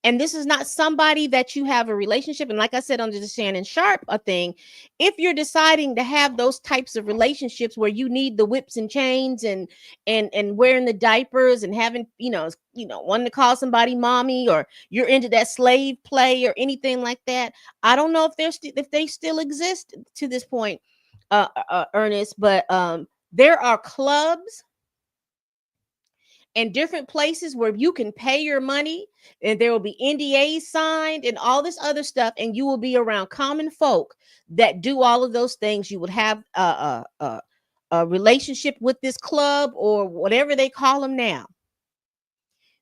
and this is not somebody that you have a relationship. And like I said, under the Shannon Sharp thing, if you're deciding to have those types of relationships where you need the whips and chains and wearing the diapers and having, wanting to call somebody mommy, or you're into that slave play or anything like that. I don't know if they still exist to this point, Ernest, but there are clubs and different places where you can pay your money, and there will be NDAs signed and all this other stuff, and you will be around common folk that do all of those things. You would have a relationship with this club or whatever they call them now,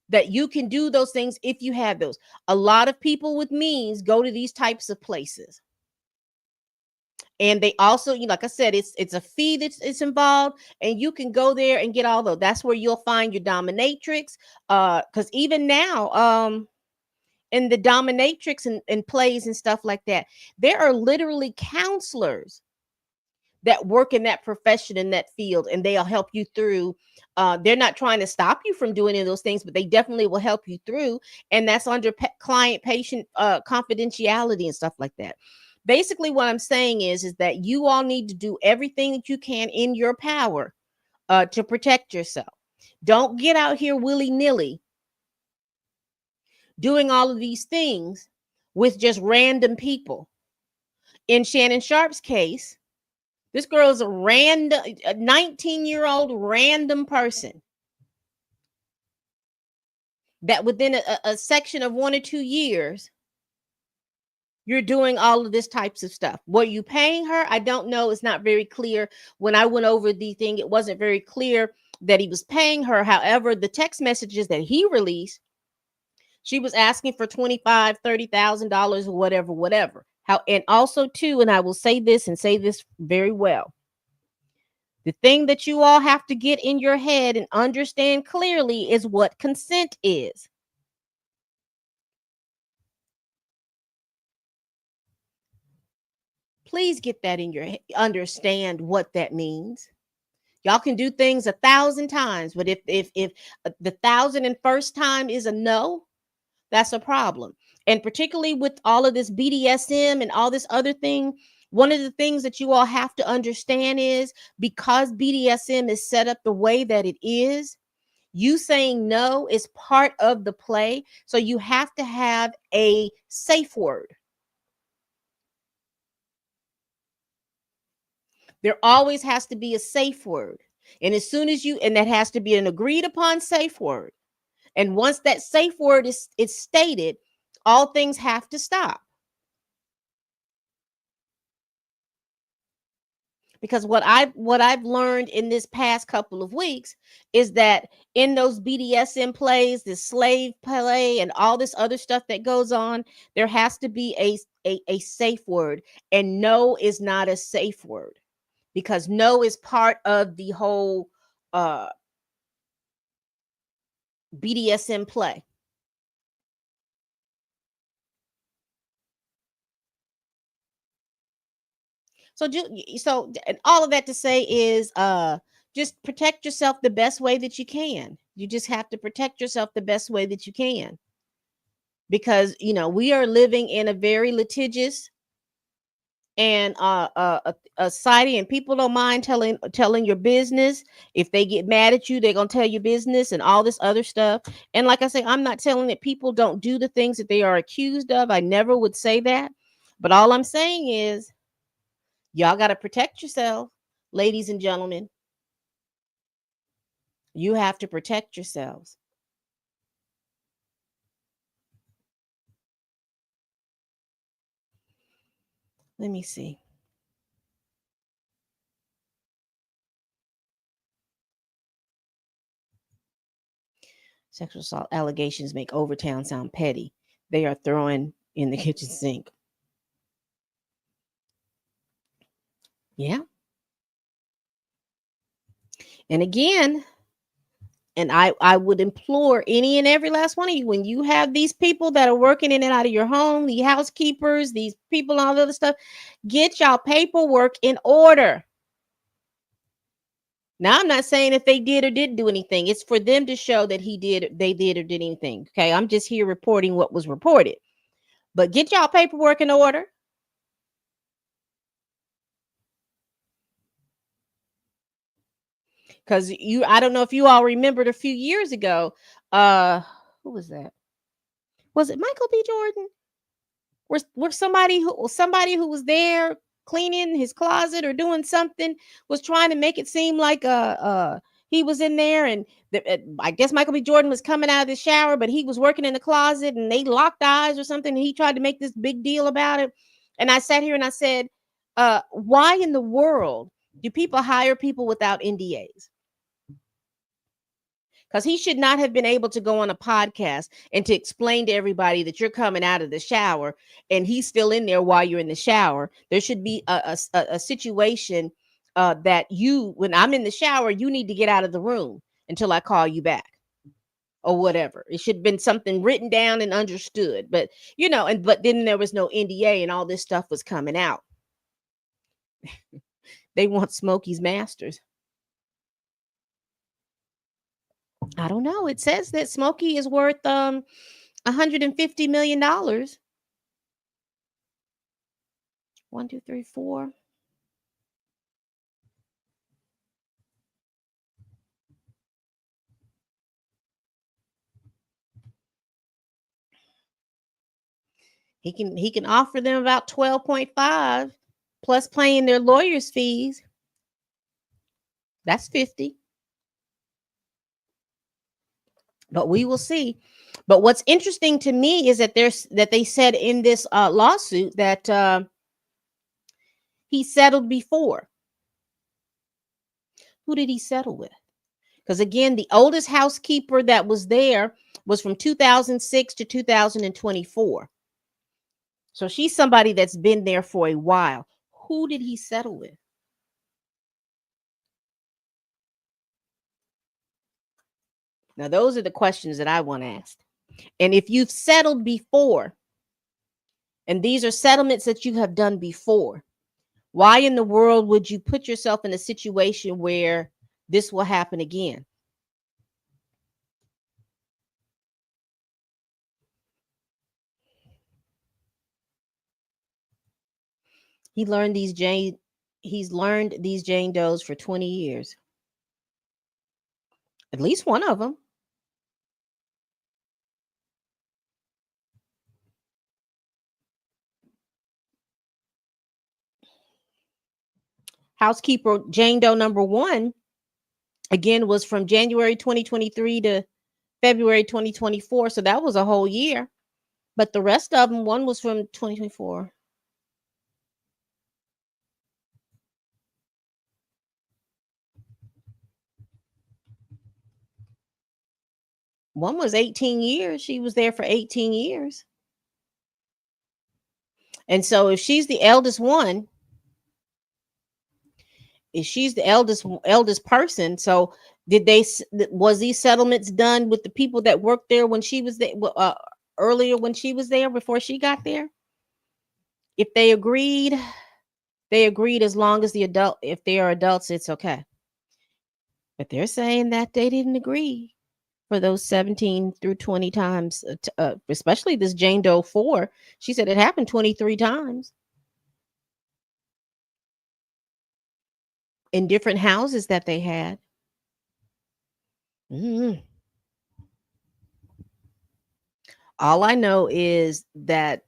that you can do those things if you have those. A lot of people with means go to these types of places. And they also, like I said, it's a fee that's involved, and you can go there and get all those. That's where you'll find your dominatrix. Because even now, in the dominatrix and plays and stuff like that, there are literally counselors that work in that profession, in that field, and they'll help you through. They're not trying to stop you from doing any of those things, but they definitely will help you through. And that's under client-patient confidentiality and stuff like that. Basically, what I'm saying is that you all need to do everything that you can in your power to protect yourself. Don't get out here willy-nilly doing all of these things with just random people. In Shannon Sharp's case, this girl is a 19-year-old random person that within a section of 1 or 2 years, you're doing all of this types of stuff. Were you paying her? I don't know. It's not very clear. When I went over the thing, it wasn't very clear that he was paying her. However, the text messages that he released She was asking for $25,000, $30,000 or whatever. How, and also too, and I will say this and say this very well. The thing that you all have to get in your head and understand clearly is what consent is. Please get that in your head. Understand what that means. Y'all can do things 1,000 times, but if the 1,001st time is a no, that's a problem. And particularly with all of this BDSM and all this other thing, one of the things that you all have to understand is because BDSM is set up the way that it is, you saying no is part of the play. So you have to have a safe word. There always has to be a safe word. And as soon as and that has to be an agreed upon safe word. And once that safe word is stated, all things have to stop. Because what I've learned in this past couple of weeks is that in those BDSM plays, this slave play and all this other stuff that goes on, there has to be a safe word. And no is not a safe word. Because no is part of the whole BDSM play. So and all of that to say is just protect yourself the best way that you can. You just have to protect yourself the best way that you can. Because we are living in a very litigious and a society, and people don't mind telling your business. If they get mad at you, they're gonna tell your business and all this other stuff. And like I say, I'm not telling that people don't do the things that they are accused of. I never would say that. But all I'm saying is y'all got to protect yourself, ladies and gentlemen. You have to protect yourselves. Let me see. Sexual assault allegations make Overtown sound petty. They are throwing in the kitchen sink. Yeah. And again, and I would implore any and every last one of you, when you have these people that are working in and out of your home, the housekeepers, these people, all the other stuff, get y'all paperwork in order. Now, I'm not saying if they did or didn't do anything. It's for them to show that they did or did anything. Okay, I'm just here reporting what was reported. But get y'all paperwork in order. Because I don't know if you all remembered a few years ago. Who was that? Was it Michael B. Jordan? Where somebody who was there cleaning his closet or doing something was trying to make it seem like he was in there, and I guess Michael B. Jordan was coming out of the shower, but he was working in the closet, and they locked eyes or something. And he tried to make this big deal about it. And I sat here and I said, why in the world do people hire people without NDAs? Because he should not have been able to go on a podcast and to explain to everybody that you're coming out of the shower and he's still in there while you're in the shower. There should be a situation that when I'm in the shower, you need to get out of the room until I call you back or whatever. It should have been something written down and understood. But, but then there was no NDA and all this stuff was coming out. They want Smokey's masters. I don't know. It says that Smokey is worth $150 million. 1, 2, 3, 4. He can offer them about 12.5 plus paying their lawyers' fees. That's 50. But we will see. But what's interesting to me is that they said in this lawsuit that he settled before. Who did he settle with? Because again, the oldest housekeeper that was there was from 2006 to 2024. So she's somebody that's been there for a while. Who did he settle with? Now, those are the questions that I want asked. And if you've settled before, and these are settlements that you have done before, why in the world would you put yourself in a situation where this will happen again? He's learned these Jane Does for 20 years. At least one of them. Housekeeper Jane Doe number 1 again was from January 2023 to February 2024. So that was a whole year. But the rest of them, one was from 2024. One was 18 years. She was there for 18 years. And so if she's the eldest one, if she's the eldest person, so was these settlements done with the people that worked there when she was there, earlier when she was there, before she got there? If they agreed as long as if they are adults, it's okay. But they're saying that they didn't agree for those 17 through 20 times, especially this Jane Doe 4. She said it happened 23 times in different houses that they had. Mm-hmm. All I know is that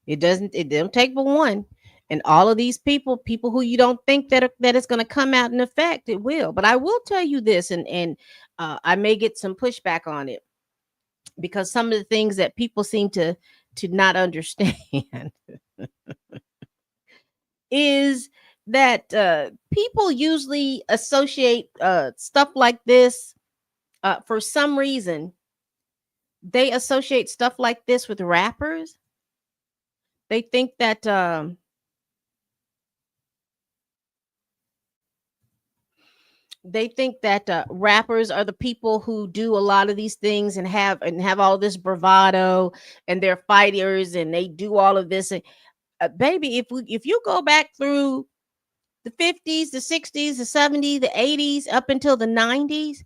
it don't take but one. And all of these people who you don't think that it's going to come out in effect, it will. But I will tell you this, and I may get some pushback on it, because some of the things that people seem to not understand is that people usually associate stuff like this, for some reason. They associate stuff like this with rappers. They think that rappers are the people who do a lot of these things and have all this bravado, and they're fighters and they do all of this. And, baby, if you go back through the 50s, the 60s, the 70s, the 80s, up until the 90s,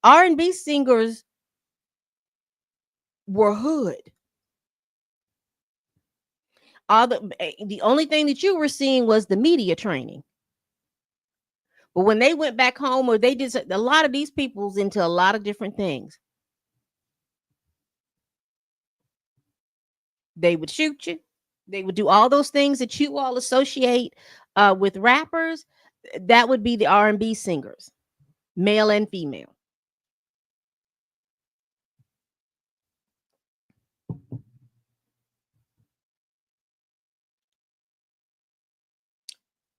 R&B singers were hood. The only thing that you were seeing was the media training. But when they went back home, or they did, a lot of these people's into a lot of different things. They would shoot you. They would do all those things that you all associate with rappers. That would be the R&B singers, male and female.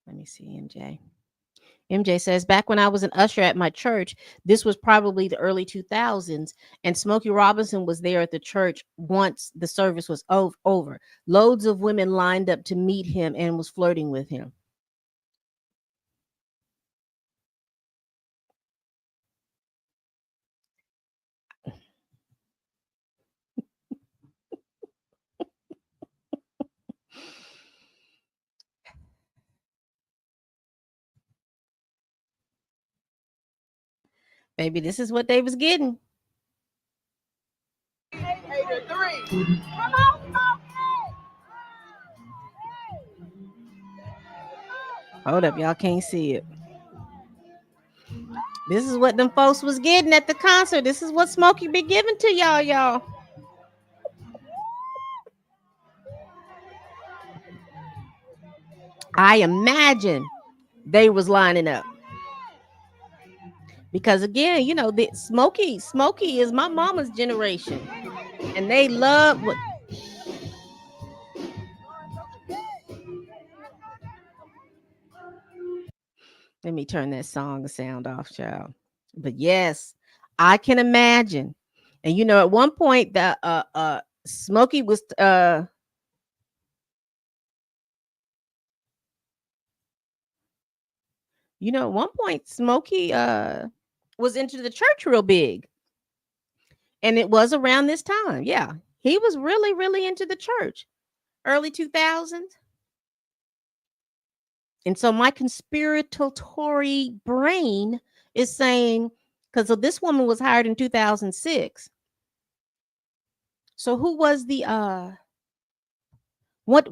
Let me see, MJ. MJ says, back when I was an usher at my church, this was probably the early 2000s, and Smokey Robinson was there at the church once the service was over. Loads of women lined up to meet him and was flirting with him. Baby, this is what they was getting. Hold up, y'all can't see it. This is what them folks was getting at the concert. This is what Smokey be giving to y'all. I imagine they was lining up. Because again, you know, the Smokey is my mama's generation. And they love what. Let me turn that song sound off, child. But yes, I can imagine. And you know, at one point the Smokey was at one point Smokey was into the church real big. And it was around this time. Yeah. He was really, really into the church. Early 2000s. And so my conspiratory brain is saying, because this woman was hired in 2006. So who was the what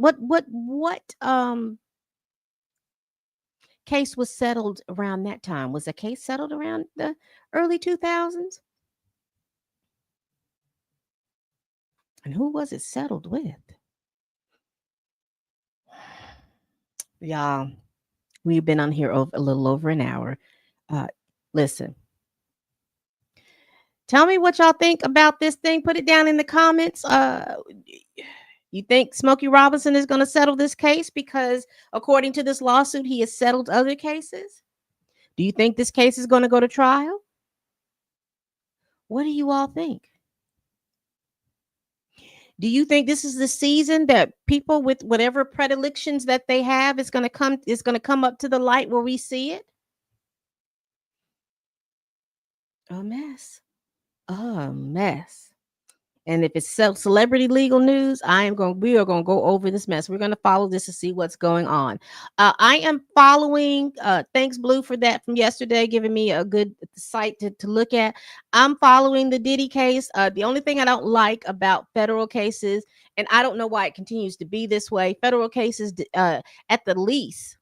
case was settled around that time? Was a case settled around the early 2000s? And who was it settled with? Y'all, we've been on here over a little over an hour. Listen, tell me what y'all think about this thing. Put it down in the comments. You think Smokey Robinson is going to settle this case because, according to this lawsuit, he has settled other cases? Do you think this case is going to go to trial? What do you all think? Do you think this is the season that people with whatever predilections that they have is going to come up to the light where we see it? A mess. A mess. And if it's celebrity legal news, we are going to go over this mess. We're going to follow this to see what's going on. I am following, thanks Blue for that from yesterday, giving me a good site to look at. I'm following the Diddy case. The only thing I don't like about federal cases, and I don't know why it continues to be this way, federal cases, at the least,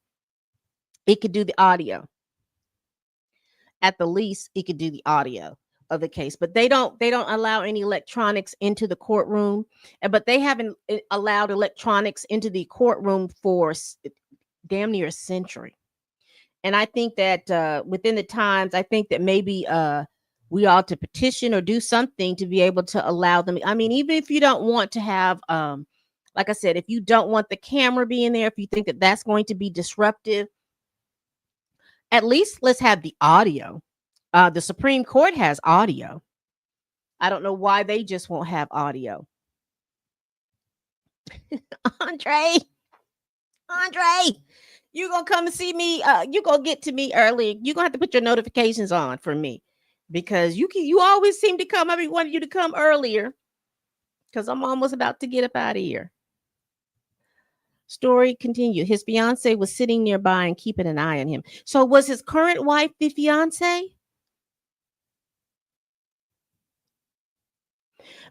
it could do the audio. At the least, it could do the audio of the case, but they don't allow any electronics into the courtroom. But they haven't allowed electronics into the courtroom for damn near a century. And I think that within the times, I think that maybe we ought to petition or do something to be able to allow them. I mean, even if you don't want to have like I said, if you don't want the camera being there, if you think that that's going to be disruptive, at least let's have the audio. The Supreme Court has audio. I don't know why they just won't have audio. Andre, you gonna come and see me? You gonna get to me early. You gonna have to put your notifications on for me, because you always seem to come. I wanted you to come earlier, because I'm almost about to get up out of here. Story continued. His fiance was sitting nearby and keeping an eye on him. So was his current wife the fiance?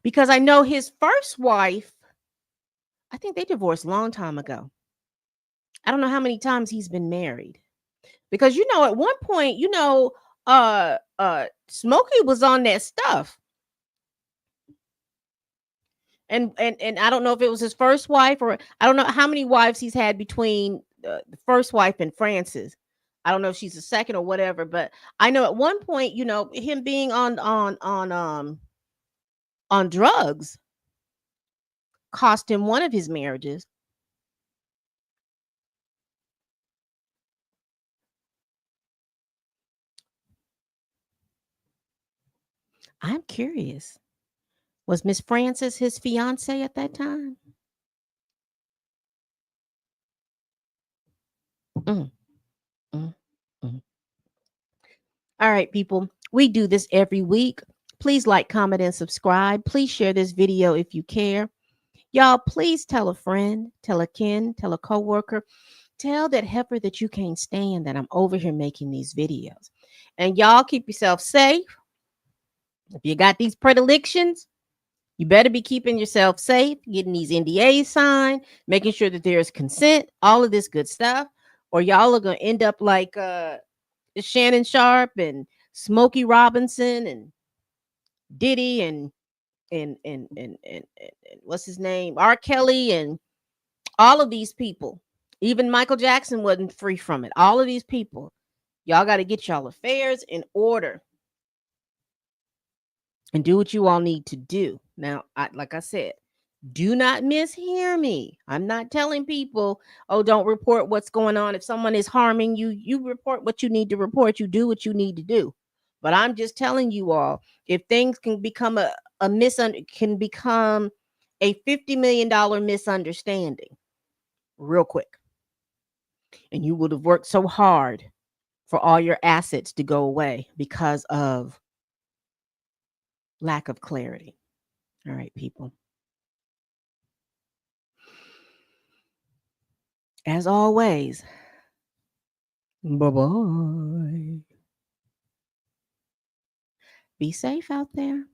Because I know his first wife, I think they divorced a long time ago. I don't know how many times he's been married. Because at one point, Smokey was on that stuff. And I don't know if it was his first wife, or I don't know how many wives he's had between the first wife and Frances. I don't know if she's the second or whatever, but I know at one point, him being on drugs cost him one of his marriages. I'm curious. Was Miss Frances his fiance at that time? Mm, mm, mm. All right, people. We do this every week. Please like, comment, and subscribe. Please share this video if you care. Y'all, please tell a friend, tell a kin, tell a coworker, tell that heifer that you can't stand that I'm over here making these videos. And y'all keep yourself safe. If you got these predilections, you better be keeping yourself safe, getting these NDAs signed, making sure that there's consent, all of this good stuff, or y'all are going to end up like Shannon Sharp and Smokey Robinson and Diddy and what's his name, R. Kelly, and all of these people. Even Michael Jackson wasn't free from it. All of these people, y'all got to get y'all affairs in order and do what you all need to do. Now, like I said, do not mishear me. I'm not telling people, oh, don't report what's going on. If someone is harming you, you report what you need to report. You do what you need to do. But I'm just telling you all, if things can become a $50 million misunderstanding real quick, and you would have worked so hard for all your assets to go away because of lack of clarity. All right, people. As always, bye-bye. Be safe out there.